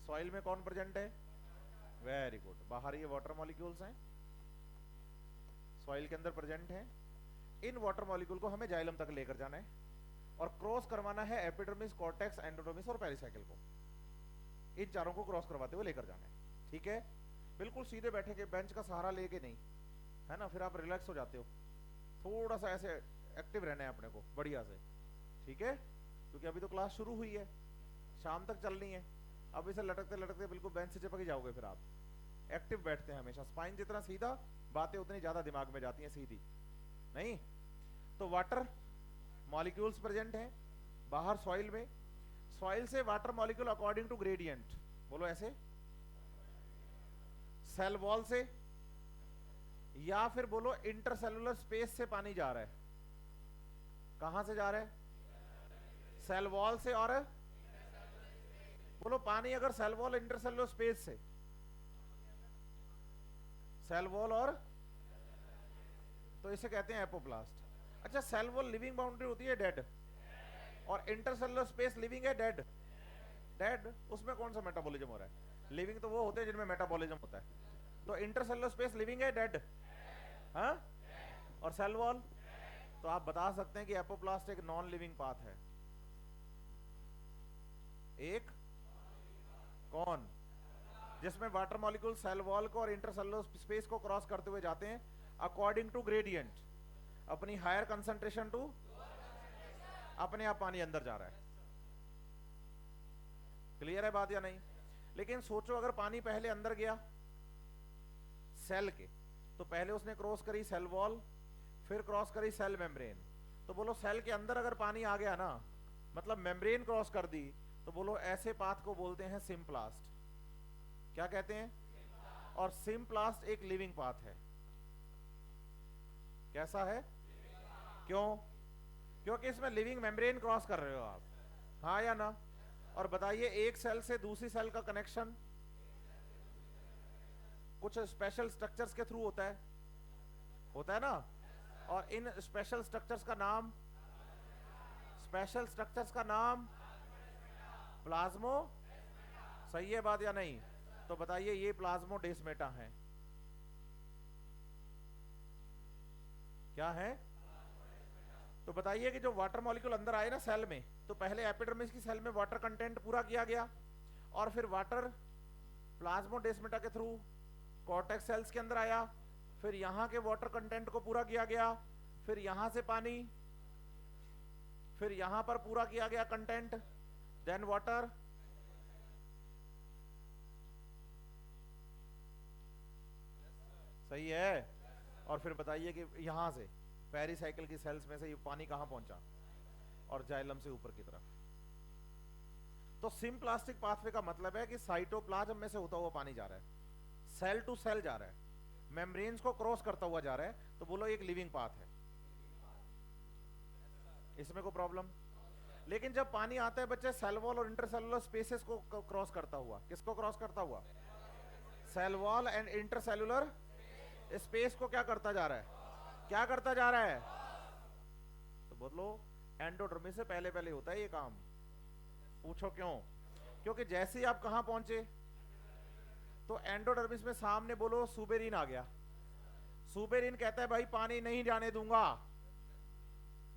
सॉइल में कौन प्रेजेंट है? वेरी गुड, बाहर ये वाटर मॉलिक्यूल्स हैं, सॉइल के अंदर प्रेजेंट हैं। इन वाटर मॉलिक्यूल को हमें जाइलम तक लेकर जाना है और क्रॉस करवाना है एपिडर्मिस, कॉर्टेक्स, एंडोडर्मिस और पेरिसाइकिल को। इन चारों को क्रॉस करवाते हुए लेकर जाना है, ठीक है? बिल्कुल सीधे बैठे के, बेंच का सहारा लेके नहीं, है ना? फिर आप रिलैक्स हो जाते हो, थोड़ा सा ऐसे एक्टिव रहना है अपने को बढ़िया से, ठीक है? क्योंकि अभी तो क्लास शुरू हुई है, शाम तक चलनी है। अब इसे लटकते लटकते बिल्कुल बेंच से चिपक ही जाओगे। फिर आप एक्टिव बैठते हैं हमेशा, स्पाइन जितना सीधा बातें उतनी ज्यादा दिमाग में जाती हैं, सीधी नहीं। तो वाटर मॉलिक्यूल्स प्रेजेंट हैं बाहर सॉइल में। सॉइल से water molecule according to gradient, बोलो ऐसे, सेल वॉल से या फिर बोलो इंटरसेलुलर स्पेस से पानी जा रहा है। कहां से जा रहा है? सेल वॉल से। और बोलो, पानी अगर सेल वॉल इंटरसेलुलर स्पेस से, सेल वॉल और, तो इसे कहते हैं एपोप्लास्ट। अच्छा, सेल वॉल लिविंग बाउंड्री होती है डेड, और इंटरसेलुलर स्पेस लिविंग है डेड। डेड उसमें कौन सा मेटाबॉलिज्म हो रहा है? लिविंग तो वो होते हैं जिनमें मेटाबॉलिज्म होता है। तो इंटरसेलुलर स्पेस लिविंग है डेड, हाँ? और सेल वॉल, तो आप बता सकते हैं कि एपोप्लास्ट एक नॉन लिविंग पाथ है। एक कौन? जिसमें वाटर मॉलिक्यूल सेल वॉल को और इंटरसेलुलर स्पेस को क्रॉस करते हुए जाते हैं अकॉर्डिंग टू ग्रेडियंट, अपनी हायर कंसंट्रेशन टू, अपने आप पानी अंदर जा रहा है। क्लियर है बात या नहीं? लेकिन सोचो, अगर पानी पहले अंदर गया सेल के, तो पहले उसने क्रॉस करी सेल वॉल, फिर क्रॉस करी सेल मेम्ब्रेन। तो बोलो, सेल के अंदर अगर पानी आ गया ना, मतलब मेम्ब्रेन क्रॉस कर दी, तो बोलो ऐसे पाथ को बोलते हैं सिम्प्लास्ट। क्या कहते हैं? और सिम्प्लास्ट एक लिविंग पाथ है। कैसा है? क्यों? क्योंकि इसमें लिविंग मेम्ब्रेन क्रॉस कर रहे हो आप, हाँ या ना? और बताइए, एक सेल से दूसरी सेल का कनेक्शन कुछ स्पेशल स्ट्रक्चर्स के थ्रू होता है ना? और इन स्पेशल स्ट्रक्चर्स का नाम, प्लाज्मो। सही है बात या नहीं? तो बताइए, ये प्लाज्मोडेस्मेटा है। क्या है? तो बताइए कि जो वाटर मॉलिक्यूल अंदर आए ना सेल में, तो पहले एपिडर्मिस की सेल में वाटर कंटेंट पूरा किया गया, और फिर वाटर प्लाज्मोडेस्माटा के थ्रू कॉर्टेक्स सेल्स के अंदर आया, फिर यहां के वाटर कंटेंट को पूरा किया गया, फिर यहां से पानी, फिर यहां पर पूरा किया गया कंटेंट, देन वाटर, सही है। और फिर बताइए कि यहां से पेरिसाइकिल की सेल्स में से ये पानी कहां पहुंचा, और जाइलम से ऊपर की तरफ। तो सिम्प्लास्टिक पाथवे का मतलब है कि साइटोप्लाज्म में से होता हुआ पानी जा रहा है, सेल टू सेल जा रहा है, मेम्ब्रेन्स को क्रॉस करता हुआ जा रहा है, तो बोलो एक लिविंग पाथ है, इसमें कोई प्रॉब्लम। लेकिन जब पानी आता है बच्चे सेल वॉल और इंटरसेलुलर स्पेसेस को क्रॉस करता हुआ, किसको क्रॉस करता हुआ, cell wall and intercellular space को क्या करता जा रहा है, क्या करता जा रहा है, तो बोलो एंडोडर्मिस से पहले पहले होता है ये काम। पूछो क्यों, क्योंकि जैसे ही आप कहां पहुंचे तो एंडोडर्मिस में सामने बोलो सुबेरिन आ गया, सुबेरिन कहता है भाई पानी नहीं जाने दूंगा,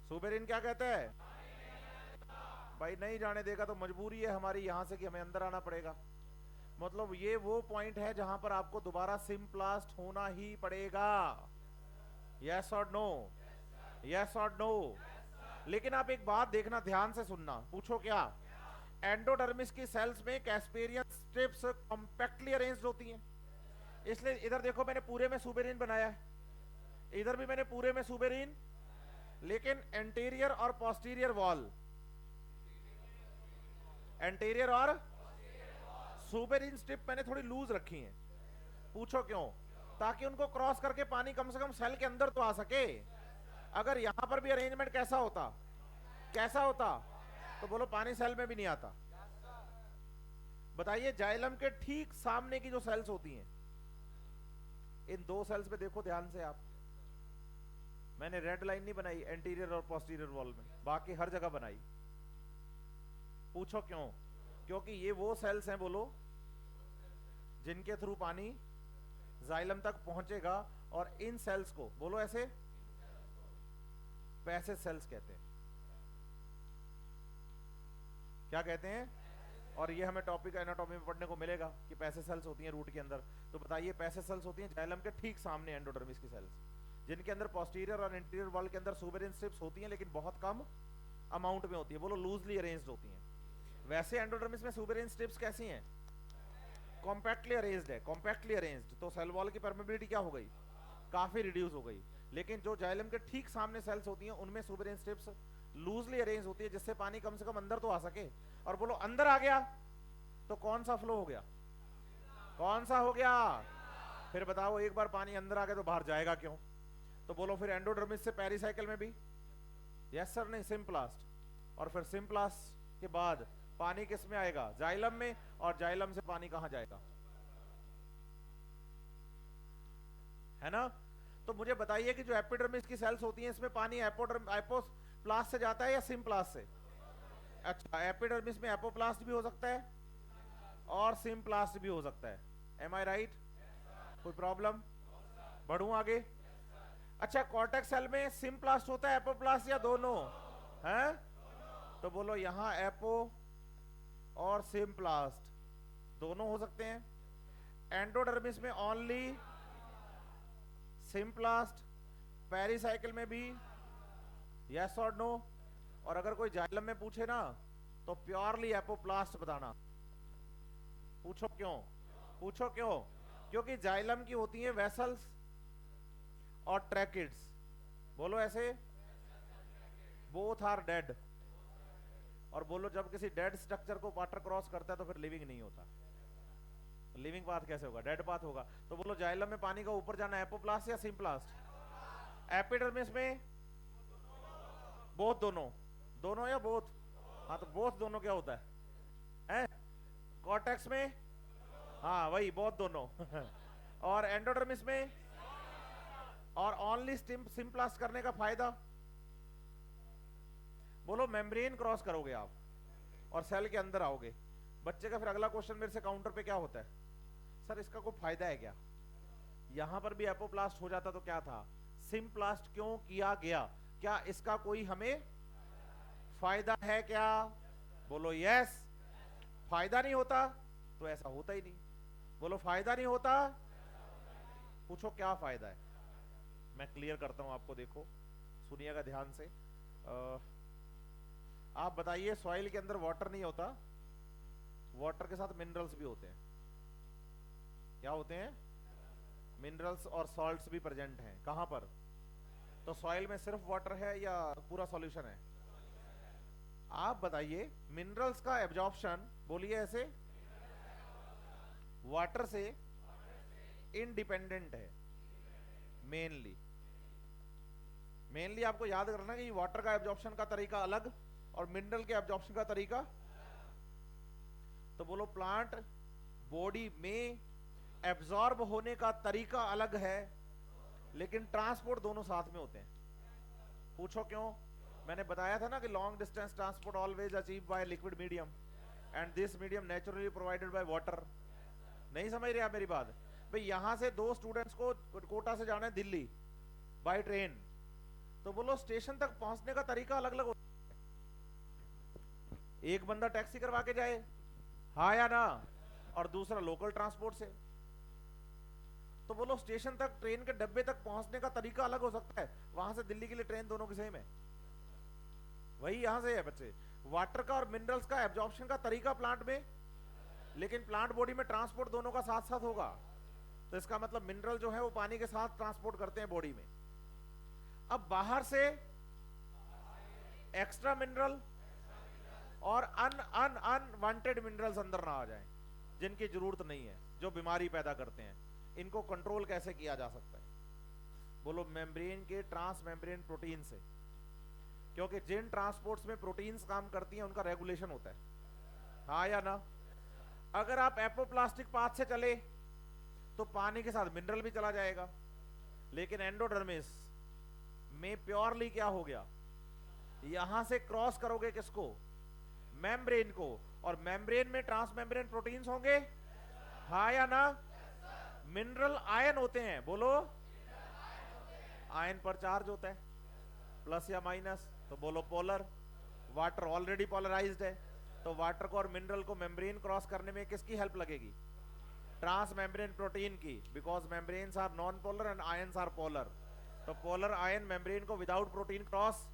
सुबेरिन क्या कहता है, भाई नहीं जाने देगा तो मजबूरी है हमारी यहां से कि हमें अंदर आना पड़ेगा। मतलब ये वो पॉइंट है जहां पर आपको दोबारा सिम्प्लास्ट होना ही पड़ेगा, यस और नो, यस और नो। लेकिन आप एक बात देखना, ध्यान से सुनना, पूछो क्या, एंडोडर्मिस की सेल्स में कैस्पेरियन स्ट्रिप्स कॉम्पैक्टली अरेंज्ड होती हैं, इसलिए इधर देखो मैंने पूरे में सुबेरिन बनाया है, इधर भी मैंने पूरे में सुबेरिन, लेकिन एंटीरियर और पोस्टीरियर वॉल, एंटीरियर और सुबेरिन स्ट्रिप मैंने थोड़ी लूज रखी है। पूछो क्यों, ताकि उनको क्रॉस करके पानी कम से कम सेल के अंदर तो आ सके। अगर यहां पर भी अरेंजमेंट कैसा होता, कैसा होता, तो बोलो पानी सेल में भी नहीं आता। बताइए जाइलम के ठीक सामने की जो सेल्स होती हैं, इन दो सेल्स पे देखो ध्यान से आप, मैंने रेड लाइन नहीं बनाई एंटीरियर और पोस्टीरियर वॉल में, बाकी हर जगह बनाई। पूछो क्यों, क्योंकि ये वो सेल्स हैं बोलो जिनके थ्रू पानी जाइलम तक पहुंचेगा, और इन सेल्स को बोलो ऐसे पैसेज सेल्स कहते हैं। क्या कहते हैं, और ये हमें टॉपिक एनाटॉमी में पढ़ने को मिलेगा कि पैसेज सेल्स होती हैं रूट के अंदर। तो बताइए पैसेज सेल्स होती हैं जाइलम के ठीक सामने एंडोडर्मिस की सेल्स, जिनके अंदर पोस्टीरियर और इंटीरियर वॉल के अंदर सुबेरिन स्ट्रिप्स होती हैं, लेकिन बहुत कम अमाउंट में होती है, बोलो लूजली अरेंज्ड होती हैं। वैसे एंडोडर्मिस में सुबेरिन स्ट्रिप्स कैसी हैं, कॉम्पैक्टली अरेंज्ड है, कॉम्पैक्टली अरेंज्ड, तो सेल वॉल की परमेबिलिटी क्या हो गई, काफी रिड्यूस हो गई। लेकिन जो जाइलम के ठीक सामने सेल्स होती हैं उनमें सुबेरिन स्ट्रिप्स लूजली अरेंज होती है, जिससे पानी कम से कम अंदर तो आ सके। और बोलो अंदर आ गया तो कौन सा फ्लो हो गया, कौन सा हो गया, फिर बताओ एक बार पानी अंदर आ गया तो बाहर जाएगा क्यों, तो बोलो फिर एंडोडर्मिस से पेरिसाइकिल में भी, यस सर नहीं, सिम्प्लास्ट, और फिर सिम्प्लास्ट के बाद पानी किस में आएगा, जाइलम में, और जाइलम से पानी कहां जाएगा, है ना। तो मुझे बताइए कि जो एपिडर्मिस की सेल्स होती हैं इसमें पानी एपोप्लास्ट से जाता है या सिम्प्लास्ट से, अच्छा एपिडर्मिस में एपोप्लास्ट भी हो सकता है और सिम्प्लास्ट भी हो सकता है, एम आई राइट, कोई प्रॉब्लम, बढ़ूं आगे। अच्छा कॉर्टेक्स सेल में सिम्प्लास्ट होता है एपोप्लास्ट या दोनों हैं, तो बोलो यहां एपो और सिम्प्लास्ट दोनों हो सकते हैं। एंडोडर्मिस में ओनली सिम्प्लास्ट, पेरिसाइकिल में भी यस और नो, और अगर कोई जाइलम में पूछे ना तो प्योरली एपोप्लास्ट बताना। पूछो क्यों, पूछो क्यों, क्योंकि जाइलम की होती हैं वेसल्स और ट्रैकिड्स, बोलो ऐसे, बोथ आर डेड, और बोलो जब किसी डेड स्ट्रक्चर को वाटर क्रॉस करता है तो फिर लिविंग नहीं होता, लिविंग पाथ कैसे होगा, डेड पाथ होगा। तो बोलो जाइलम में पानी का ऊपर जाना एपोप्लास्ट या सिम्प्लास्ट, एपिडर्मिस में बोथ, दोनों, दोनों या बोथ, हाँ तो बोथ दोनों क्या होता है, कॉर्टेक्स में हाँ वही बोथ दोनों और एंडोडर्मिस में, और ओनली सिम्प्लास्ट करने का फायदा, बोलो मेम्ब्रेन क्रॉस करोगे आप और सेल के अंदर आओगे। बच्चे का फिर अगला क्वेश्चन मेरे से काउंटर पे क्या होता है, सर इसका कोई फायदा है क्या, यहां पर भी एपोप्लास्ट हो जाता तो क्या था, सिम्प्लास्ट क्यों किया गया, क्या इसका कोई हमें फायदा है क्या, बोलो यस, फायदा नहीं होता तो ऐसा होता ही नहीं। बोलो फायदा नहीं होता। पूछो क्या फायदा है, मैं क्लियर करता हूं आपको। देखो सुनिएगा ध्यान से। आप बताइए, सॉइल के अंदर वाटर नहीं होता, वाटर के साथ मिनरल्स भी होते हैं। क्या होते हैं? मिनरल्स और सॉल्ट्स भी प्रेजेंट हैं। कहां पर? तो सॉइल में सिर्फ वाटर है या पूरा सॉल्यूशन है? आप बताइए, मिनरल्स का एब्जॉर्प्शन, बोलिए ऐसे, वाटर से इंडिपेंडेंट है। मेनली आपको याद करना कि वाटर का एब्जॉर्प्शन का तरीका अलग और मिनरल के एब्जॉर्प्शन का तरीका। तो बोलो प्लांट बॉडी में एब्जॉर्ब होने का तरीका अलग है, लेकिन ट्रांसपोर्ट दोनों साथ में होते हैं। पूछो क्यों? मैंने बताया था ना कि long distance transport always achieve by liquid medium and this medium naturally provided by water. नहीं समझ रहे आप मेरी बात? भाई यहां से दो स्टूडेंट्स को कोटा से जाना है दिल्ली बाय ट्रेन, तो बोलो स्टेशन तक पहुंचने का तरीका अलग अलग होता है। एक बंदा टैक्सी करवा के जाए, हाँ या ना, और दूसरा लोकल ट्रांसपोर्ट से। तो बोलो स्टेशन तक, ट्रेन के डब्बे तक पहुंचने का तरीका अलग हो सकता है। वहां से दिल्ली के लिए ट्रेन दोनों की सेम है, वही यहां से है बच्चे। वाटर का और मिनरल्स का एब्जॉर्प्शन का तरीका प्लांट में, लेकिन प्लांट बॉडी में ट्रांसपोर्ट दोनों का साथ साथ होगा। तो इसका मतलब मिनरल जो है वो पानी के साथ ट्रांसपोर्ट करते हैं बॉडी में। अब बाहर से एक्स्ट्रा मिनरल और अनवांटेड मिनरल्स अंदर ना आ जाएं, जिनकी जरूरत नहीं है, जो बीमारी पैदा करते हैं। इनको कंट्रोल कैसे किया जा सकता है? बोलो मेम्ब्रेन के ट्रांस मेम्ब्रेन प्रोटीन से, क्योंकि जिन ट्रांसपोर्ट्स में प्रोटीन्स काम करती हैं उनका रेगुलेशन होता है, हाँ या ना। अगर आप एपोप्लास्टिक पाथ से चले तो पानी के साथ मिनरल भी चला जाएगा, लेकिन एंडोडर्मिस में प्योरली क्या हो गया? यहां से क्रॉस करोगे किसको? मेम्ब्रेन को, और मेम्ब्रेन में ट्रांस मेम्ब्रेन प्रोटीन्स होंगे, हाँ या ना। मिनरल आयन होते हैं, बोलो आयन पर चार्ज होता है, प्लस या माइनस, तो बोलो पोलर। वाटर ऑलरेडी पोलराइज्ड है, तो वाटर को और मिनरल को मेम्ब्रेन क्रॉस करने में किसकी हेल्प लगेगी? ट्रांस मेम्ब्रेन प्रोटीन की, because membranes are non polar and ions are polar. तो पोलर आयन मेम्ब्रेन को विदाउट प्रोटीन क्रॉस।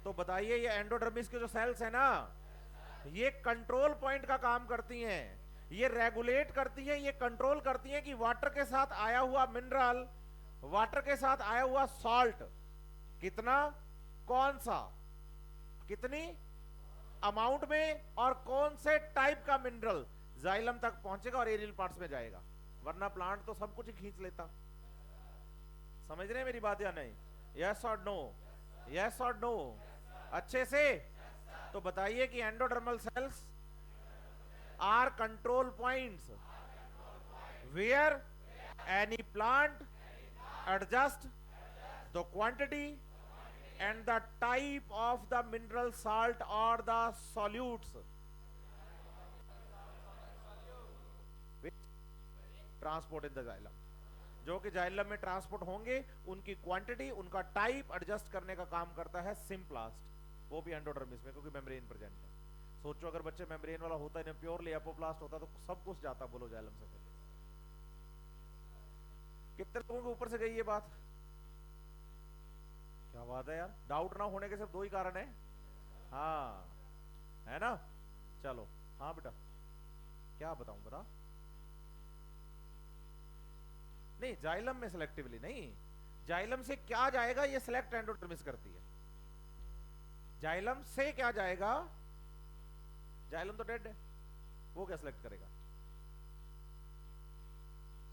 तो बताइए ये एंडोडर्मिस के जो सेल्स है ना, ये कंट्रोल पॉइंट का काम करती हैं, ये रेगुलेट करती हैं, ये कंट्रोल करती हैं कि वाटर के साथ आया हुआ मिनरल, वाटर के साथ आया हुआ सॉल्ट कितना, कौन सा, कितनी अमाउंट में, और कौन से टाइप का मिनरल जाइलम तक पहुंचेगा और एरियल पार्ट्स में जाएगा। वरना प्लांट तो सब कुछ ही खींच लेता। समझ रहे हैं मेरी बात या नहीं? यस और नो? यस और नो? अच्छे से। तो बताइए कि endodermal cells are control points where any plant adjust the quantity and the type of the mineral salt or the solutes which transport in the xylem, जो कि जाइलम में ट्रांसपोर्ट होंगे, उनकी क्वांटिटी, उनका टाइप एडजस्ट करने का काम करता है सिम्प्लास्ट, वो भी एंडोडर्मिस में, क्योंकि मेम्ब्रेन प्रेजेंट है। सोचो अगर बच्चे मेम्ब्रेन वाला होता है, प्योरली एपोप्लास्ट होता तो सब कुछ जाता, बोलो जाइलम से। कितने लोगों के ऊपर से गई ये बात? क्या बात है यार, डाउट ना होने के सिर्फ दो ही कारण है, हाँ है ना। चलो हाँ बेटा, क्या बताऊं, बता। नहीं, जाइलम में सिलेक्टिवली नहीं, जाइलम से क्या जाएगा ये सिलेक्ट एंडोडर्मिस करती है। जाइलम से क्या जाएगा? जाइलम तो डेड है, वो क्या सिलेक्ट करेगा?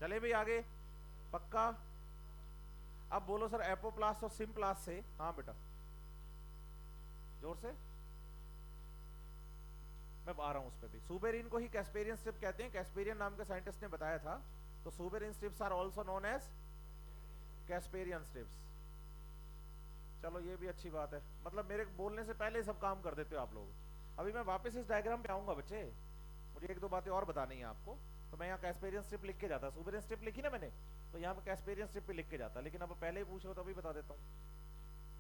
चले भाई आगे, पक्का। अब बोलो सर एपोप्लास्ट और सिम्प्लास्ट से, हाँ बेटा जोर से, मैं आ रहा हूं उस पर भी। सुबेरिन को ही कैस्पेरियन स्ट्रिप कहते हैं, कैस्पेरियन नाम के साइंटिस्ट ने बताया था। तो suberin strips are also known as Casparian strips. चलो ये भी अच्छी बात है, मतलब मेरे बोलने से पहले ही सब काम कर देते हो आप लोग। अभी मैं वापस इस डायग्राम पे आऊंगा बच्चे, मुझे एक दो बातें और बतानी है आपको। तो मैं यहाँ कैस्पेरियन स्ट्रिप लिख के जाता, सुबेरिन स्ट्रिप लिखी ना मैंने, तो यहाँ पे कैस्पेरियन स्ट्रिप पे लिख के जाता, लेकिन अब पहले ही पूछ रहे हो तो अभी बता देता हूँ,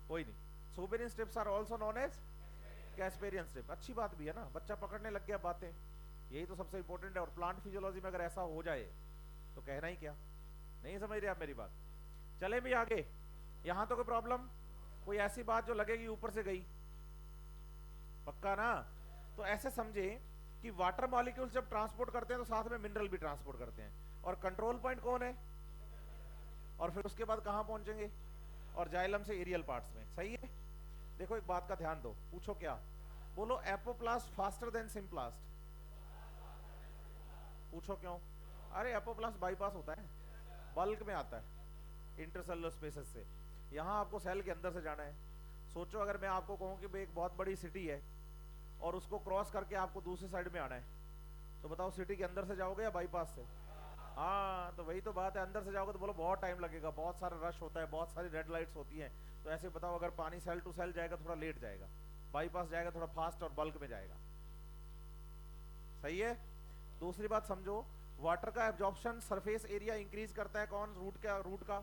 कोई नहीं। Suberin strips are also known as Casparian strip. अच्छी बात भी है ना, बच्चा पकड़ने लग गया बातें, यही तो सबसे इंपॉर्टेंट है। और प्लांट फिजियोलॉजी में अगर ऐसा हो जाए तो कहना ही क्या। नहीं समझ रहे आप मेरी बात। चले भी आगे। यहां तो कोई प्रॉब्लम, कोई ऐसी बात जो लगेगी ऊपर से गई, पक्का ना। तो ऐसे समझे कि वाटर मॉलिक्यूल्स जब ट्रांसपोर्ट करते हैं तो साथ में मिनरल भी ट्रांसपोर्ट करते हैं। और कंट्रोल पॉइंट कौन है, और फिर उसके बाद कहां पहुंचेंगे, और जाइलम से एरियल पार्ट्स में। सही है। देखो एक बात का ध्यान दो, पूछो क्या, बोलो एपोप्लास्ट फास्टर देन सिम्प्लास्ट। पूछो क्यों। अरे एपोप्लास्ट बाईपास होता है, बल्क में आता है इंटरसेलुलर स्पेसेस से। यहां आपको सेल के अंदर से जाना है। सोचो अगर मैं आपको कहूं कि भाई एक बहुत बड़ी सिटी है और उसको क्रॉस करके आपको दूसरी साइड में आना है, तो बताओ सिटी के अंदर से जाओगे या बाईपास से। हाँ तो वही तो बात है, अंदर से जाओगे तो बोलो बहुत टाइम लगेगा, बहुत सारा रश होता है, बहुत सारी रेड लाइट्स होती हैं। तो ऐसे बताओ अगर पानी सेल टू सेल जाएगा थोड़ा लेट जाएगा, बाईपास जाएगा थोड़ा फास्ट और बल्क में जाएगा। सही है। दूसरी बात समझो, वाटर का एब्जॉर्प्शन सरफेस एरिया इंक्रीज करता है कौन, रूट का।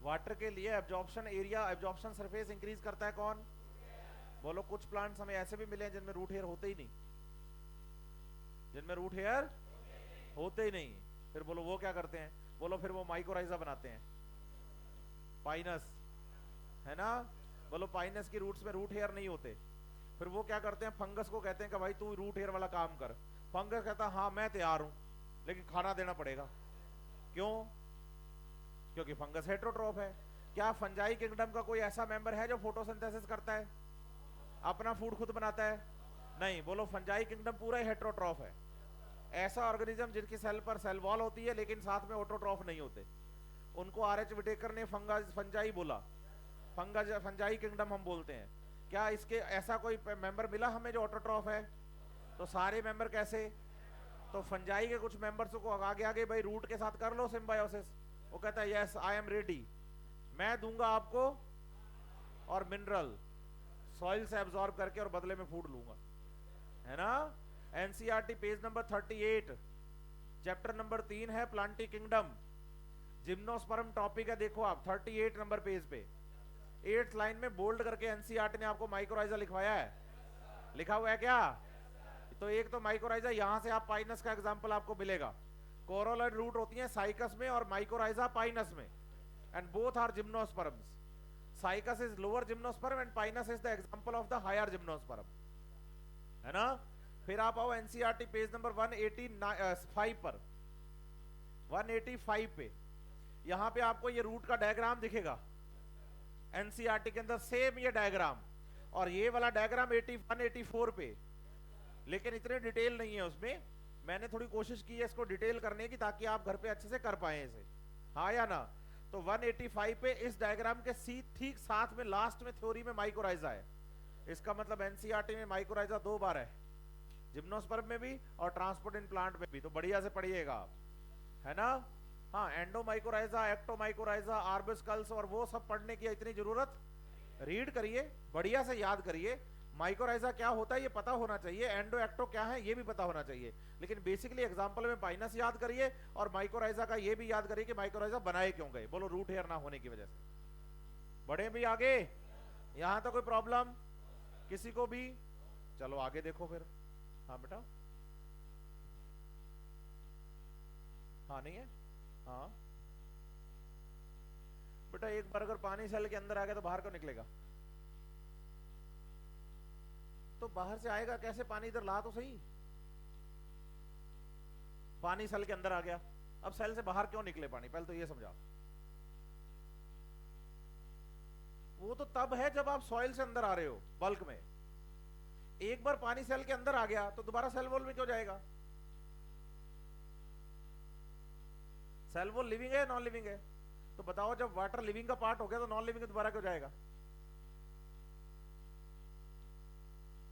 वाटर के लिए absorption area, absorption surface increase करता है कौन, बोलो। कुछ प्लांट्स हमें ऐसे भी मिले हैं जिनमें रूट हेयर होते ही नहीं, जिनमें रूट हेयर होते ही नहीं। फिर बोलो वो क्या करते हैं, बोलो फिर वो माइकोराइजा बनाते हैं, पाइनस, है ना। बोलो पाइनस की रूट्स में रूट हेयर नहीं होते। फिर वो क्या करते हैं, फंगस को कहते हैं कि भाई तू रूट हेयर वाला काम कर। फंगस कहता है हाँ मैं तैयार हूं, लेकिन खाना देना पड़ेगा। क्यों, क्योंकि फंगस हेट्रोट्रॉफ है। क्या फंजाई किंगडम का कोई ऐसा मेंबर है जो फोटोसिंथेसिस करता है, अपना फूड खुद बनाता है? नहीं। बोलो फंजाई किंगडम पूरा ही हेट्रोट्रॉफ है। ऐसा ऑर्गेनिज्म जिनकी सेल पर सेल वॉल होती है लेकिन साथ में ऑटोट्रॉफ नहीं होते, उनको आर.एच. विटेकर ने फंजाई बोला। फंजाई किंगडम हम बोलते हैं। क्या इसके ऐसा कोई मेंबर मिला हमें जो ऑटोट्रॉफ है? तो सारे मेंबर कैसे, तो फंजाई के कुछ मेंबर्स को आगे आगे भाई रूट के साथ कर लो सिम्बायोसिस। वो कहता है यस आई एम रेडी, मैं दूंगा आपको और मिनरल सॉइल से एब्जॉर्ब करके और बदले में फूड लूंगा, है ना। NCERT page number 38 chapter number 3 है प्लांटी किंगडम, जिम्नोस्पर्म टॉपिक है। देखो आप 38 नंबर पेज पे 8th लाइन में बोल्ड करके एनसीईआरटी ने आपको माइकोराइजा लिखवाया है, लिखा हुआ है क्या। तो एक तो माइकोराइजा, यहां से आप पाइनस का एग्जांपल आपको मिलेगा। कोरोलर रूट होती है साइकस में और माइकोराइजा पाइनस में, and both are gymnosperms. Cycas is lower gymnosperm and Pinus is the example of the higher gymnosperm, है ना। फिर आप आओ एनसीईआरटी पेज नंबर 185 पर, 185 पे यहां पे आपको ये रूट का डायग्राम दिखेगा एनसीईआरटी के अंदर, सेम ये डायग्राम। और ये वाला डायग्राम 184 पे, लेकिन इतने डिटेल नहीं है उसमें। मैंने थोड़ी कोशिश की है इसको डिटेल करने की ताकि आप घर पे अच्छे से कर पाए इसे, हाँ या ना। तो 185 पे इस डायग्राम के ठीक साथ में लास्ट में थ्योरी में माइकोराइजा है। इसका मतलब एनसीईआरटी में माइकोराइजा 2 बार है, जिम्नोस्पर्म में भी और ट्रांसपोर्ट इन प्लांट में भी। तो बढ़िया से पढ़िएगा आप, है ना। हाँ एंडोमाइकोराइजा, एक्टोमाइकोराइजा, आर्बिस्कल्स और वो सब पढ़ने की इतनी जरूरत, रीड करिए बढ़िया से, याद करिए। माइकोराइजा क्या होता है ये पता होना चाहिए, एंडो एक्टो क्या है ये भी पता होना चाहिए। लेकिन बेसिकली एग्जांपल में पाइनस याद करिए और माइकोराइजा का ये भी याद करिए कि माइकोराइजा बनाए क्यों गए, बोलो रूट हेयर ना होने की वजह से। बढ़े भी आगे, यहां तो कोई प्रॉब्लम किसी को भी। चलो आगे देखो फिर। हाँ बेटा, हाँ नहीं है, हाँ बेटा एक बार अगर पानी सेल के अंदर आ गया तो बाहर क्यों निकलेगा, तो बाहर से आएगा कैसे, पानी इधर ला तो सही। पानी सेल के अंदर आ गया, अब सेल से बाहर क्यों निकले पानी, पहले तो ये समझाओ। वो तो तब है जब आप सॉइल से अंदर आ रहे हो बल्क में। एक बार पानी सेल के अंदर आ गया तो दोबारा सेल वॉल में क्यों जाएगा। सेल वॉल लिविंग है नॉन लिविंग है, तो बताओ जब वाटर लिविंग का पार्ट हो गया तो नॉन लिविंग दोबारा क्यों जाएगा।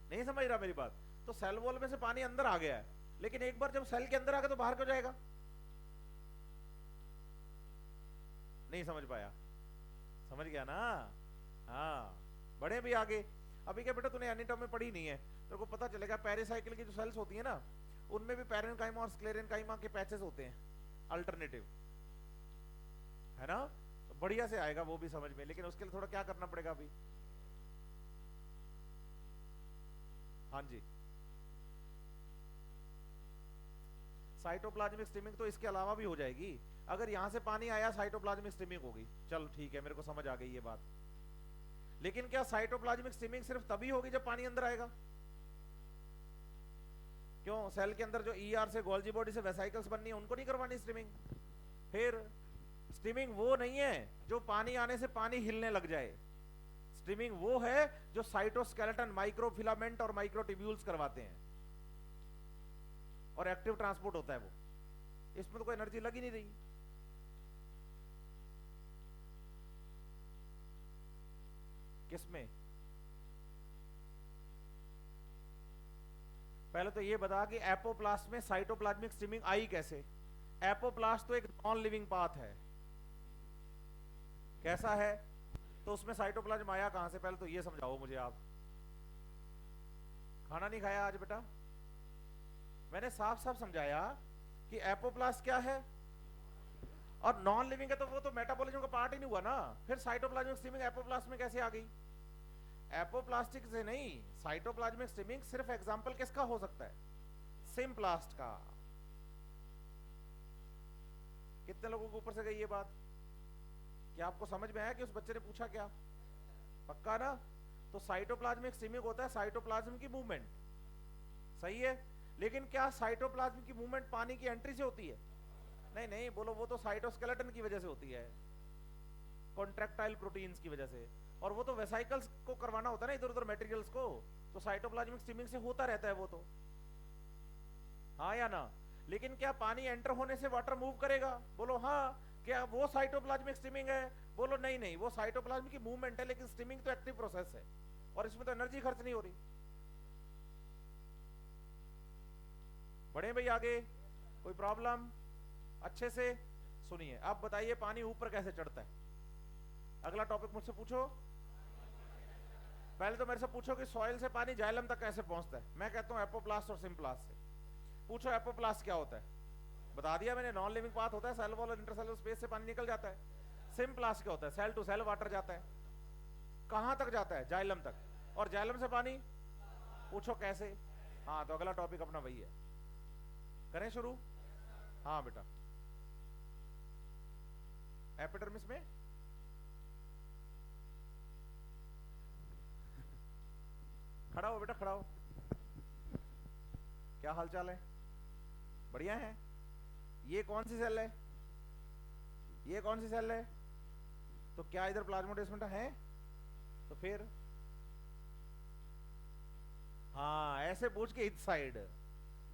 नहीं समझ रहा मेरी बात। तो सेल वॉल में से पानी अंदर आ गया है, लेकिन एक बार जब सेल के अंदर आ गया तो बाहर क्यों जाएगा। नहीं समझ पाया, समझ गया ना। हाँ बढ़े भी आगे। अभी क्या बेटा तूने एनाटॉमी पढ़ी नहीं है, तेरे को पता चलेगा पेरिसाइकिल की जो सेल्स होती है ना उनमें भी पैरेन्काइमा और स्क्लेरेन्काइमा के पैचेस होते हैं अल्टरनेटिव, है ना। तो बढ़िया से आएगा वो भी समझ में, लेकिन उसके लिए थोड़ा क्या करना पड़ेगा अभी। हाँ जी साइटोप्लाज्मिक स्ट्रीमिंग तो इसके अलावा भी हो जाएगी। अगर यहां से पानी आया साइटोप्लाज्मिक स्ट्रीमिंग होगी, चल ठीक है, मेरे को समझ आ गई ये बात। लेकिन क्या साइटोप्लाज्मिक स्ट्रीमिंग सिर्फ तभी होगी जब पानी अंदर आएगा? क्यों? सेल के अंदर जो ईआर से गोल्जी बॉडी से वेसाइकल्स बननी है उनको नहीं करवानी स्ट्रीमिंग? फिर स्ट्रीमिंग वो नहीं है जो पानी आने से पानी हिलने लग जाए। स्ट्रीमिंग वो है जो साइटोस्केलेटन, माइक्रोफिलामेंट और माइक्रोट्यूब्यूल्स करवाते हैं और एक्टिव ट्रांसपोर्ट होता है वो। इसमें तो कोई एनर्जी लग ही नहीं रही। किसमें? पहले तो ये बता कि एपोप्लास्ट में साइटोप्लाज्मिक स्ट्रीमिंग आई कैसे? एपोप्लास्ट तो एक नॉन लिविंग पाथ है। कैसा है? तो उसमें साइटोप्लाज्म आया कहां से? पहले तो ये समझाओ मुझे आप। खाना नहीं खाया आज बेटा? मैंने साफ साफ समझाया कि एपोप्लास्ट क्या है और नॉन लिविंग है, तो वो तो मेटाबॉलिज्म का पार्ट ही नहीं हुआ ना। फिर साइटोप्लाज्मिक स्ट्रीमिंग एपोप्लास्ट में कैसे आ गई? एपोप्लास्टिक से नहीं, साइटोप्लाज्मिक स्ट्रीमिंग सिर्फ एग्जांपल किसका हो सकता है? सिम्प्लास्ट का। कितने लोगों को ऊपर से गई ये बात? क्या आपको समझ में आया कि उस बच्चे ने पूछा क्या? पक्का ना? तो साइटोप्लाज्मिक स्ट्रीमिंग होता है साइटोप्लाज्म की मूवमेंट, सही है। लेकिन क्या साइटोप्लाज्म की मूवमेंट पानी की एंट्री से होती है? नहीं नहीं, बोलो, वो तो साइटोस्केलेटन की वजह से होती है, कॉन्ट्रैक्टाइल प्रोटीन्स की वजह से। और वो तो वेसाइकल्स को करवाना होता है ना इधर उधर मटेरियल्स को, तो साइटोप्लाज्मिक स्ट्रीमिंग से होता रहता है वो तो, हाँ या ना? लेकिन क्या पानी एंटर होने से वाटर मूव करेगा? बोलो हाँ। क्या वो साइटोप्लाज्मिक स्ट्रीमिंग है? बोलो नहीं नहीं, वो साइटोप्लाज्म की मूवमेंट है, लेकिन स्ट्रीमिंग तो एक्टिव प्रोसेस है और इसमें तो एनर्जी खर्च नहीं हो रही। बढ़े भाई आगे? कोई प्रॉब्लम? अच्छे से सुनिए। अब बताइए पानी ऊपर कैसे चढ़ता है? अगला टॉपिक मुझसे पूछो। पहले तो मेरे से पूछो कि सॉइल से पानी जाइलम तक कैसे पहुंचता है। मैं कहता हूं एपोप्लास्ट और सिम्प्लास्ट से। पूछो एपोप्लास्ट क्या होता है? बता दिया मैंने, नॉन लिविंग पाथ होता है, सेल वॉल और इंटरसेलुलर स्पेस से पानी निकल जाता है। सिम्प्लास्ट क्या होता है? सेल टू सेल वाटर जाता है। कहां तक जाता है? जाइलम तक। और जाइलम से पानी? पूछो कैसे? हाँ, तो अगला टॉपिक अपना वही है। करें शुरू? हाँ बेटा। एपिडर्मिस में खड़ा हो बेटा, खड़ा हो। क्या हालचाल है? बढ़िया है। ये कौन सी सेल है? ये कौन सी सेल है? तो क्या इधर प्लाज्मोडेस्माटा है? तो फिर हाँ, ऐसे पूछ के इस साइड।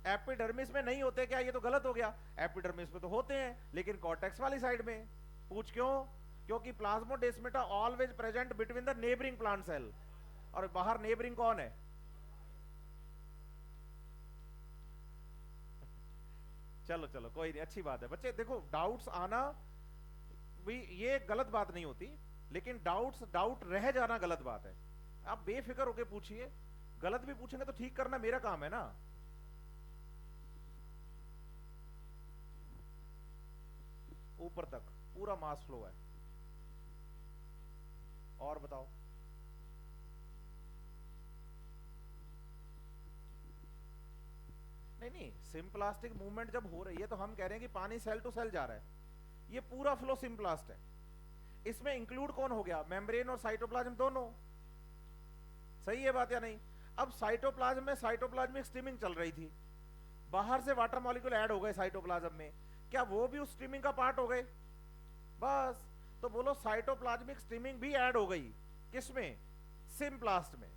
एपिडर्मिस में नहीं होते क्या? ये तो गलत हो गया। एपिडर्मिस में तो होते हैं, लेकिन कॉर्टेक्स वाली साइड में। पूछ क्यों? क्योंकि plasmodesmata always present between the neighbouring plant cell, और बाहर नेबरिंग कौन है? चलो चलो, कोई नहीं, अच्छी बात है बच्चे। देखो, डाउट्स आना भी ये गलत बात नहीं होती, लेकिन डाउट रह जाना गलत बात है। आप बेफिक्र होके पूछिए, गलत भी पूछेंगे तो ठीक करना मेरा काम है ना। ऊपर तक पूरा मास फ्लो है। और बताओ। नहीं नहीं, सिम्प्लास्टिक मूवमेंट जब हो रही है तो हम कह रहे हैं कि पानी सेल टू सेल जा रहा है। ये पूरा फ्लो सिम्प्लास्ट है। इसमें इंक्लूड कौन हो गया? मेम्ब्रेन और साइटोप्लाज्म दोनों। सही है बात या नहीं? अब साइटोप्लाज्म में साइटोप्लाज्मिक स्ट्रीमिंग चल रही थी, बाहर से वाटर मॉलिक्यूल ऐड हो गए साइटोप्लाज्म में, क्या वो भी उस स्ट्रीमिंग का पार्ट हो गए? बस। तो बोलो साइटोप्लाज्मिक स्ट्रीमिंग भी ऐड हो गई। किसमें? सिम्प्लास्ट में।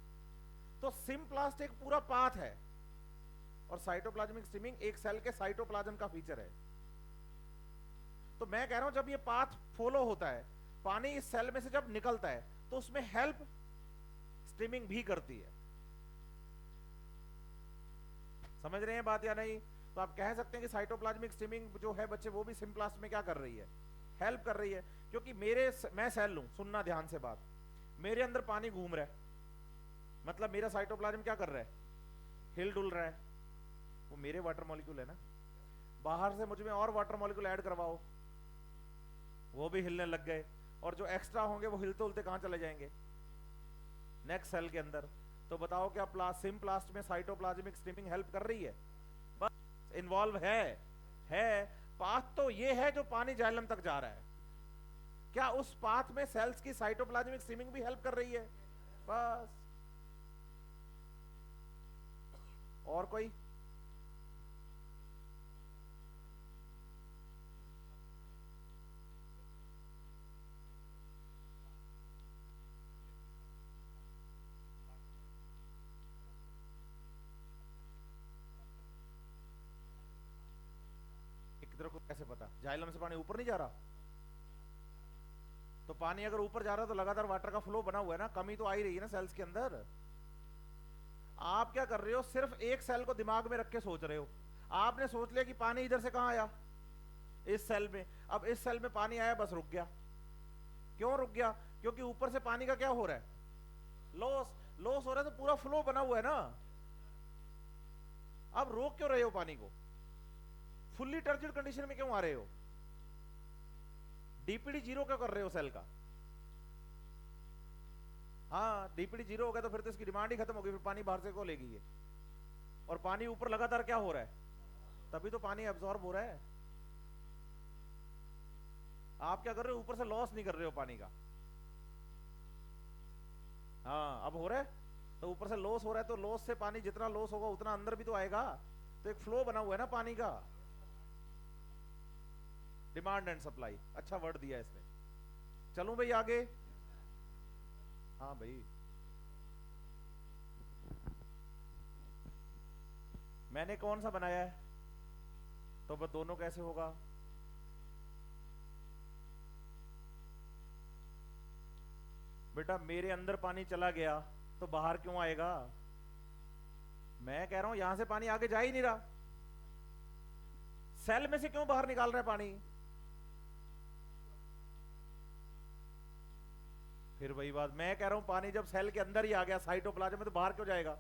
तो सिम्प्लास्ट एक पूरा पाथ है और साइटोप्लाज्मिक स्ट्रीमिंग एक सेल के साइटोप्लाज्म का फीचर है। तो मैं कह रहा हूं जब ये पाथ फॉलो होता है, पानी इस सेल में से जब निकलता है, तो उसमें हेल्प स्ट्रीमिंग भी करती है। समझ रहे हैं बात या नहीं? तो आप कह सकते हैं कि साइटोप्लाज्मिक स्ट्रीमिंग जो है बच्चे, वो भी सिम्प्लास्ट में क्या कर रही है? हेल्प कर रही है। क्योंकि मैं सेल लूं, सुनना ध्यान से बात, मेरे अंदर पानी घूम रहा है, मतलब मेरा साइटोप्लाज्म क्या कर रहा है? हिल डुल रहा है। वो मेरे वाटर मॉलिक्यूल है ना। बाहर से मुझ में और वाटर मॉलिक्यूल ऐड करवाओ, वो भी हिलने लग गए, और जो एक्स्ट्रा होंगे वो हिलते हुलते कहां चले जाएंगे? नेक्स्ट सेल के अंदर। तो बताओ क्या सिम्प्लास्ट में साइटोप्लाज्मिक स्ट्रीमिंग हेल्प कर रही है? बस इन्वॉल्व है। है। पाथ तो ये है जो पानी जाइलम तक जा रहा है। क्या उस पाथ में सेल्स की साइटोप्लाज्मिक स्ट्रीमिंग भी हेल्प कर रही है? बस। और कोई? इधर को कैसे पता? जाइलम से पानी ऊपर नहीं जा रहा? तो पानी अगर ऊपर जा रहा है तो लगातार वाटर का फ्लो बना हुआ है ना, कमी तो आ ही रही है ना सेल्स के अंदर। आप क्या कर रहे हो, सिर्फ एक सेल को दिमाग में रख के सोच रहे हो। आपने सोच लिया कि पानी इधर से कहां आया, इस सेल में। अब इस सेल में पानी आया, बस रुक गया। क्यों रुक गया? क्योंकि ऊपर से पानी का क्या हो रहा है, लॉस। लॉस हो रहा है तो पूरा फ्लो बना हुआ है ना। अब रोक क्यों रहे हो पानी को? फुल्ली टर्जिड कंडीशन में क्यों आ रहे हो? डीपीडी जीरो क्यों कर रहे हो सेल का? हाँ, डीपीडी जीरो हो गया तो फिर तो इसकी डिमांड ही खत्म हो गई, फिर पानी बाहर से को लेगी ये। और पानी ऊपर लगातार क्या हो रहा है, तभी तो पानी एब्जॉर्ब हो रहा है। आप क्या कर रहे हो, ऊपर से लॉस नहीं कर रहे हो पानी का। हाँ, अब हो रहा है तो ऊपर से लॉस हो रहा है, तो लॉस से पानी जितना लॉस होगा उतना अंदर भी तो आएगा। तो एक फ्लो बना हुआ है ना पानी का। डिमांड एंड सप्लाई, अच्छा वर्ड दिया इसने। चलूं भाई आगे? हाँ भाई, मैंने कौन सा बनाया है, तो बस दोनों कैसे होगा? बेटा मेरे अंदर पानी चला गया तो बाहर क्यों आएगा? मैं कह रहा हूं यहां से पानी आगे जा ही नहीं रहा, सेल में से क्यों बाहर निकाल रहा है पानी? फिर वही बात, मैं कह रहा हूं पानी जब सेल के अंदर ही आ गया साइटोप्लाज्म में, तो बाहर क्यों जाएगा?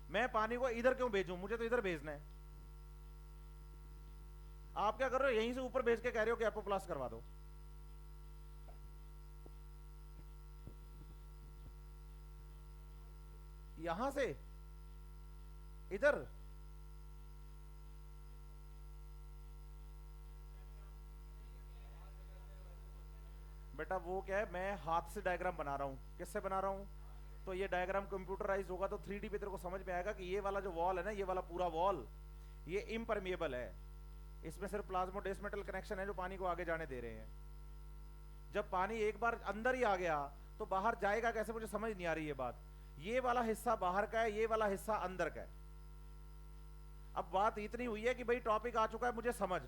मैं पानी को इधर क्यों भेजूं, मुझे तो इधर भेजना है। आप क्या कर रहे हो, यहीं से ऊपर भेज के कह रहे हो कि एपोप्लास्ट करवा दो। यहां से इधर? बेटा वो क्या है, मैं हाथ से डायग्राम बना रहा हूं। किससे बना रहा हूं? तो ये डायग्राम कंप्यूटराइज होगा तो 3D पे तेरे को समझ में आएगा कि ये वाला जो वॉल है ना, ये वाला पूरा वॉल ये इम्परमिएबल है। इसमें सिर्फ प्लाज्मोडेस मेटल कनेक्शन है जो पानी को आगे जाने दे रहे हैं। जब पानी एक बार अंदर ही आ गया तो बाहर जाएगा कैसे, मुझे समझ नहीं आ रही ये बात। ये वाला हिस्सा बाहर का है, ये वाला हिस्सा अंदर का है। अब बात इतनी हुई है कि भाई टॉपिक आ चुका है, मुझे समझ,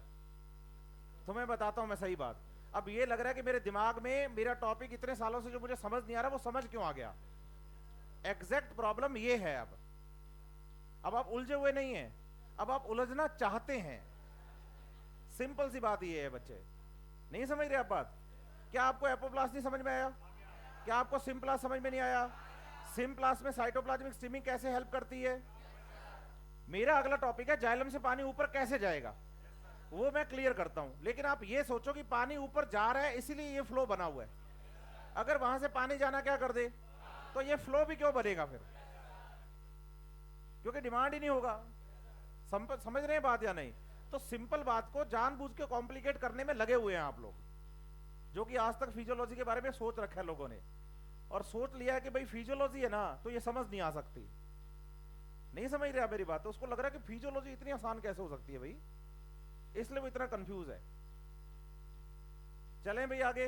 तुम्हें बताता हूं मैं सही बात। अब ये लग रहा है कि मेरे दिमाग में मेरा टॉपिक इतने सालों से जो मुझे समझ नहीं आ रहा वो समझ क्यों आ गया। एग्जैक्ट प्रॉब्लम ये है। अब आप उलझे हुए नहीं हैं, अब आप उलझना चाहते हैं। सिंपल सी बात ये है बच्चे, नहीं समझ रहे आप बात? क्या आपको एपोप्लास्ट नहीं समझ में आया? क्या आपको सिम्प्लास्ट समझ में नहीं आया? सिम्प्लास्ट में साइटोप्लाज्मिक स्ट्रीमिंग कैसे हेल्प करती है? मेरा अगला टॉपिक है जाइलम से पानी ऊपर कैसे जाएगा, वो मैं क्लियर करता हूं। लेकिन आप ये सोचो कि पानी ऊपर जा रहा है इसीलिए ये फ्लो बना हुआ है। अगर वहां से पानी जाना क्या कर दे तो ये फ्लो भी क्यों बनेगा फिर? क्योंकि डिमांड ही नहीं होगा। समझ रहे हैं बात या नहीं? तो सिंपल बात को जानबूझ के कॉम्प्लिकेट करने में लगे हुए हैं आप लोग, जो कि आज तक फिजियोलॉजी के बारे में सोच रखा है लोगों ने, और सोच लिया है कि भाई फिजियोलॉजी है ना तो ये समझ नहीं आ सकती। नहीं समझ रहे आप मेरी बात? तो उसको लग रहा है कि फिजियोलॉजी इतनी आसान कैसे हो सकती है भाई, इसलिए वो इतना कंफ्यूज है। चलें भाई आगे।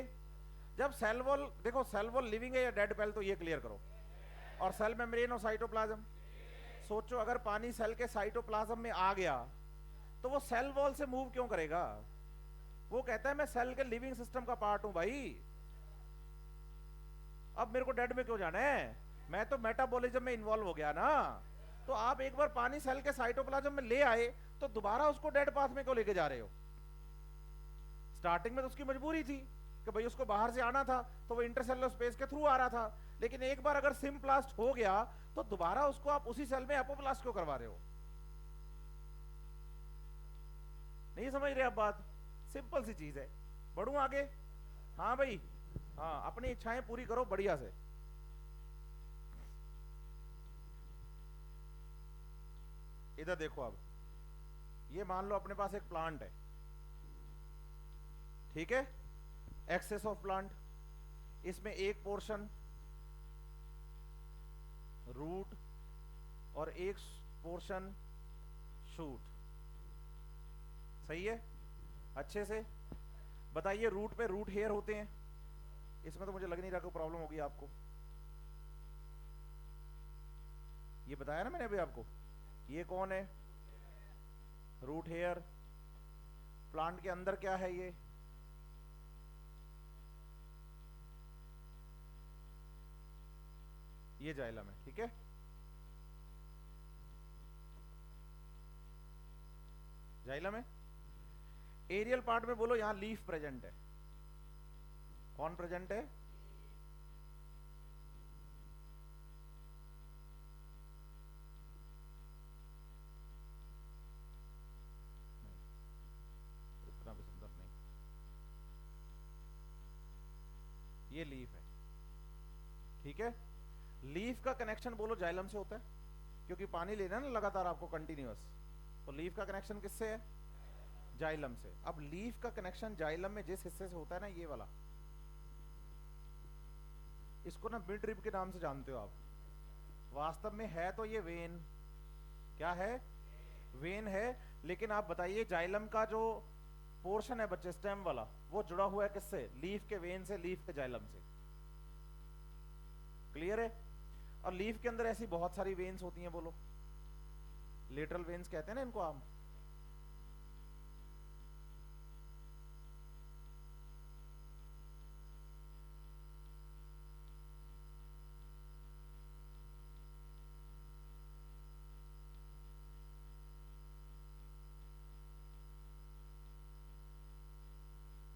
जब सेल वॉल, देखो सेल वॉल लिविंग है या डेड, पहले तो ये क्लियर करो। और सेल मेम्ब्रेन और साइटोप्लाज्म, सोचो अगर पानी सेल के साइटोप्लाज्म में आ गया तो वो सेल वॉल से मूव क्यों करेगा? वो कहता है मैं सेल के लिविंग सिस्टम का पार्ट हूं भाई, अब मेरे को डेड में क्यों जाना है? मैं तो मेटाबॉलिज्म में इन्वॉल्व हो गया ना। तो आप एक बार पानी सेल के साइटोप्लाज्म में ले आए तो दोबारा उसको डेड पाथ में क्यों लेके जा रहे हो? स्टार्टिंग में तो उसकी मजबूरी थी कि भाई उसको बाहर से आना था तो वो इंटरसेलुलर स्पेस के थ्रू आ रहा था। लेकिन एक बार अगर सिम्प्लास्ट हो गया तो दोबारा उसको आप उसी सेल में एपोप्लास्ट क्यों करवा रहे हो? नहीं समझ रहे आप बात? सिंपल सी चीज है। बढ़ूं आगे? हाँ भाई, हाँ, अपनी इच्छाएं पूरी करो बढ़िया से। इधर देखो, अब ये मान लो अपने पास एक प्लांट है, ठीक है, एक्सेस ऑफ प्लांट, इसमें एक पोर्शन रूट और एक पोर्शन शूट, सही है। अच्छे से बताइए, रूट पे रूट हेयर होते हैं, इसमें तो मुझे लग नहीं रहा कोई प्रॉब्लम होगी आपको, ये बताया ना मैंने अभी आपको। ये कौन है? Root hair. प्लांट के अंदर क्या है? ये जाइलम है, ठीक है। जाइलम है। एरियल पार्ट में बोलो यहां लीफ प्रेजेंट है। कौन प्रेजेंट है? इतना भी सुंदर नहीं, ये लीफ है, ठीक है। लीफ का कनेक्शन बोलो जाइलम से होता है, क्योंकि पानी लेना है ना लगातार आपको कंटिन्यूअस, तो लीफ का कनेक्शन किससे है? जाइलम से। अब लीफ का कनेक्शन जाइलम में जिस हिस्से से होता है ना, ये वाला, इसको ना मिड रिब के नाम से जानते हो आप। वास्तव में है तो ये वेन, क्या है? वेन है। लेकिन आप बताइए, जाइलम का जो पोर्शन है बच्चे, स्टेम वाला, वो जुड़ा हुआ है किससे? लीफ के वेन से, लीफ के जाइलम से। क्लियर है? और लीफ के अंदर ऐसी बहुत सारी वेन्स होती हैं, बोलो। लेटरल वेन्स कहते हैं ना इनको आप।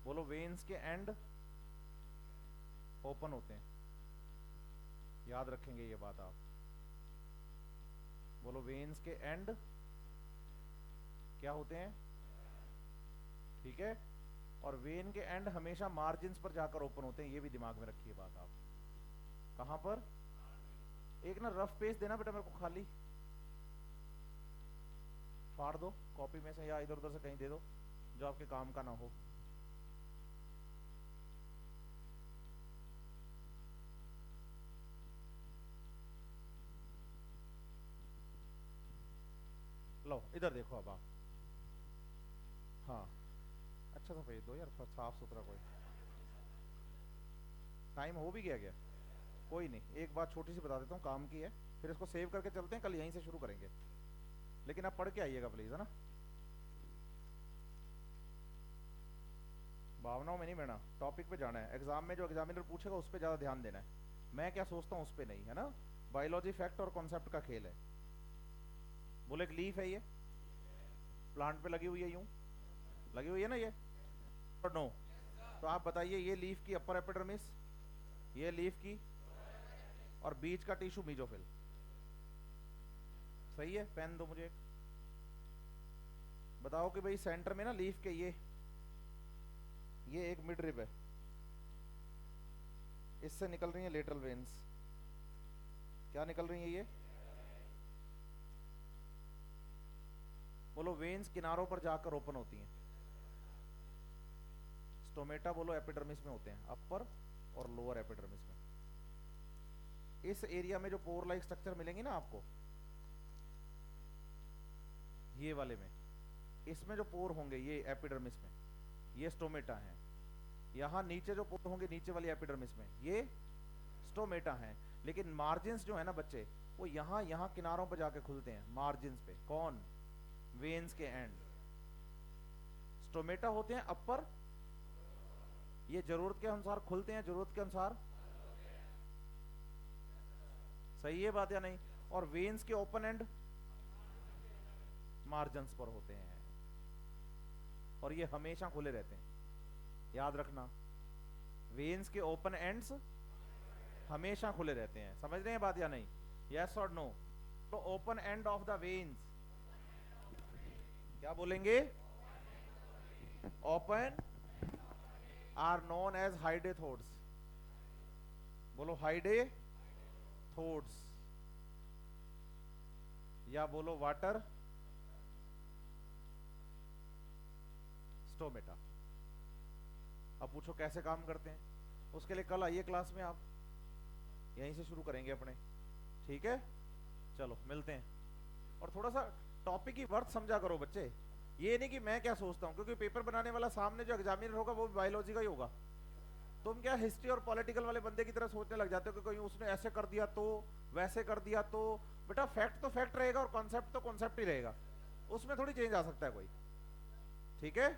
बोलो, वेन्स के एंड ओपन होते हैं, याद रखेंगे ये बात आप। बोलो, वेन्स के एंड क्या होते हैं? ठीक है। और वेन के एंड हमेशा मार्जिन्स पर जाकर ओपन होते हैं, ये भी दिमाग में रखिए बात आप। कहां पर? एक ना रफ पेज देना बेटा मेरे को, खाली फाड़ दो कॉपी में से या इधर उधर से कहीं दे दो, जो आपके काम का ना हो। लो इधर देखो अब आप। हाँ, अच्छा सा भेज दो यार, साफ सुथरा कोई। टाइम हो भी गया क्या? कोई नहीं, एक बात छोटी सी बता देता हूँ, काम की है, फिर इसको सेव करके चलते हैं, कल यहीं से शुरू करेंगे। लेकिन आप पढ़ के आइएगा प्लीज, है ना। भावनाओं में नहीं बैठना, टॉपिक पे जाना है। एग्जाम में जो एग्जामिनर पूछेगा उस पर ज्यादा ध्यान देना है, मैं क्या सोचता हूँ उस पर नहीं, है ना। बायोलॉजी फैक्ट और कॉन्सेप्ट का खेल है। बोले एक लीफ है, ये प्लांट पे लगी हुई है, यूं लगी हुई है ना ये, और नो। तो आप बताइए, ये लीफ की अपर एपिडर्मिस, ये लीफ की, और बीच का टिश्यू मीजोफिल, सही है। पेन दो मुझे एक। बताओ कि भाई सेंटर में ना लीफ के ये एक मिड रिब है, इससे निकल रही है लेटरल वेन्स। क्या निकल रही है ये? बोलो, वेन्स किनारों पर जाकर ओपन होती हैं। स्टोमेटा बोलो एपिडर्मिस में होते हैं, अपर और लोअर एपिडर्मिस में। इस एरिया में जो पोर लाइक स्ट्रक्चर मिलेंगी ना आपको, ये वाले में, इसमें जो पोर होंगे ये एपिडर्मिस में, ये स्टोमेटा है। यहां नीचे जो पोर होंगे नीचे वाली एपिडर्मिस में, ये स्टोमेटा है। लेकिन मार्जिन्स जो है ना बच्चे, वो यहां किनारों पर जाके खुलते हैं, मार्जिन्स पे। कौन? वेन्स के एंड। स्टोमेटा होते हैं अपर, ये जरूरत के अनुसार खुलते हैं, जरूरत के अनुसार, सही है बात या नहीं। और वेन्स के ओपन एंड मार्जिन्स पर होते हैं, और ये हमेशा खुले रहते हैं, याद रखना। वेन्स के ओपन एंड्स हमेशा खुले रहते हैं, समझ रहे हैं बात या नहीं? यस और नो? तो open end of the veins क्या बोलेंगे? Open are known as hydathodes. बोलो हाइडेथोड्स, या बोलो वाटर स्टोमेटा। अब पूछो कैसे काम करते हैं, उसके लिए कल आइए क्लास में, आप यहीं से शुरू करेंगे अपने, ठीक है? चलो मिलते हैं। और थोड़ा सा टॉपिक की वर्थ समझा करो बच्चे, ये नहीं कि मैं क्या सोचता हूँ, क्योंकि पेपर बनाने वाला सामने जो एग्जामिनर होगा वो भी बायोलॉजी का ही होगा। तुम क्या हिस्ट्री और पॉलिटिकल वाले बंदे की तरह सोचने लग जाते हो कि कोई उसने ऐसे कर दिया तो, वैसे कर दिया तो। बेटा फैक्ट तो फैक्ट रहेगा और कॉन्सेप्ट तो कॉन्सेप्ट ही रहेगा, उसमें थोड़ी चेंज आ सकता है कोई, ठीक है?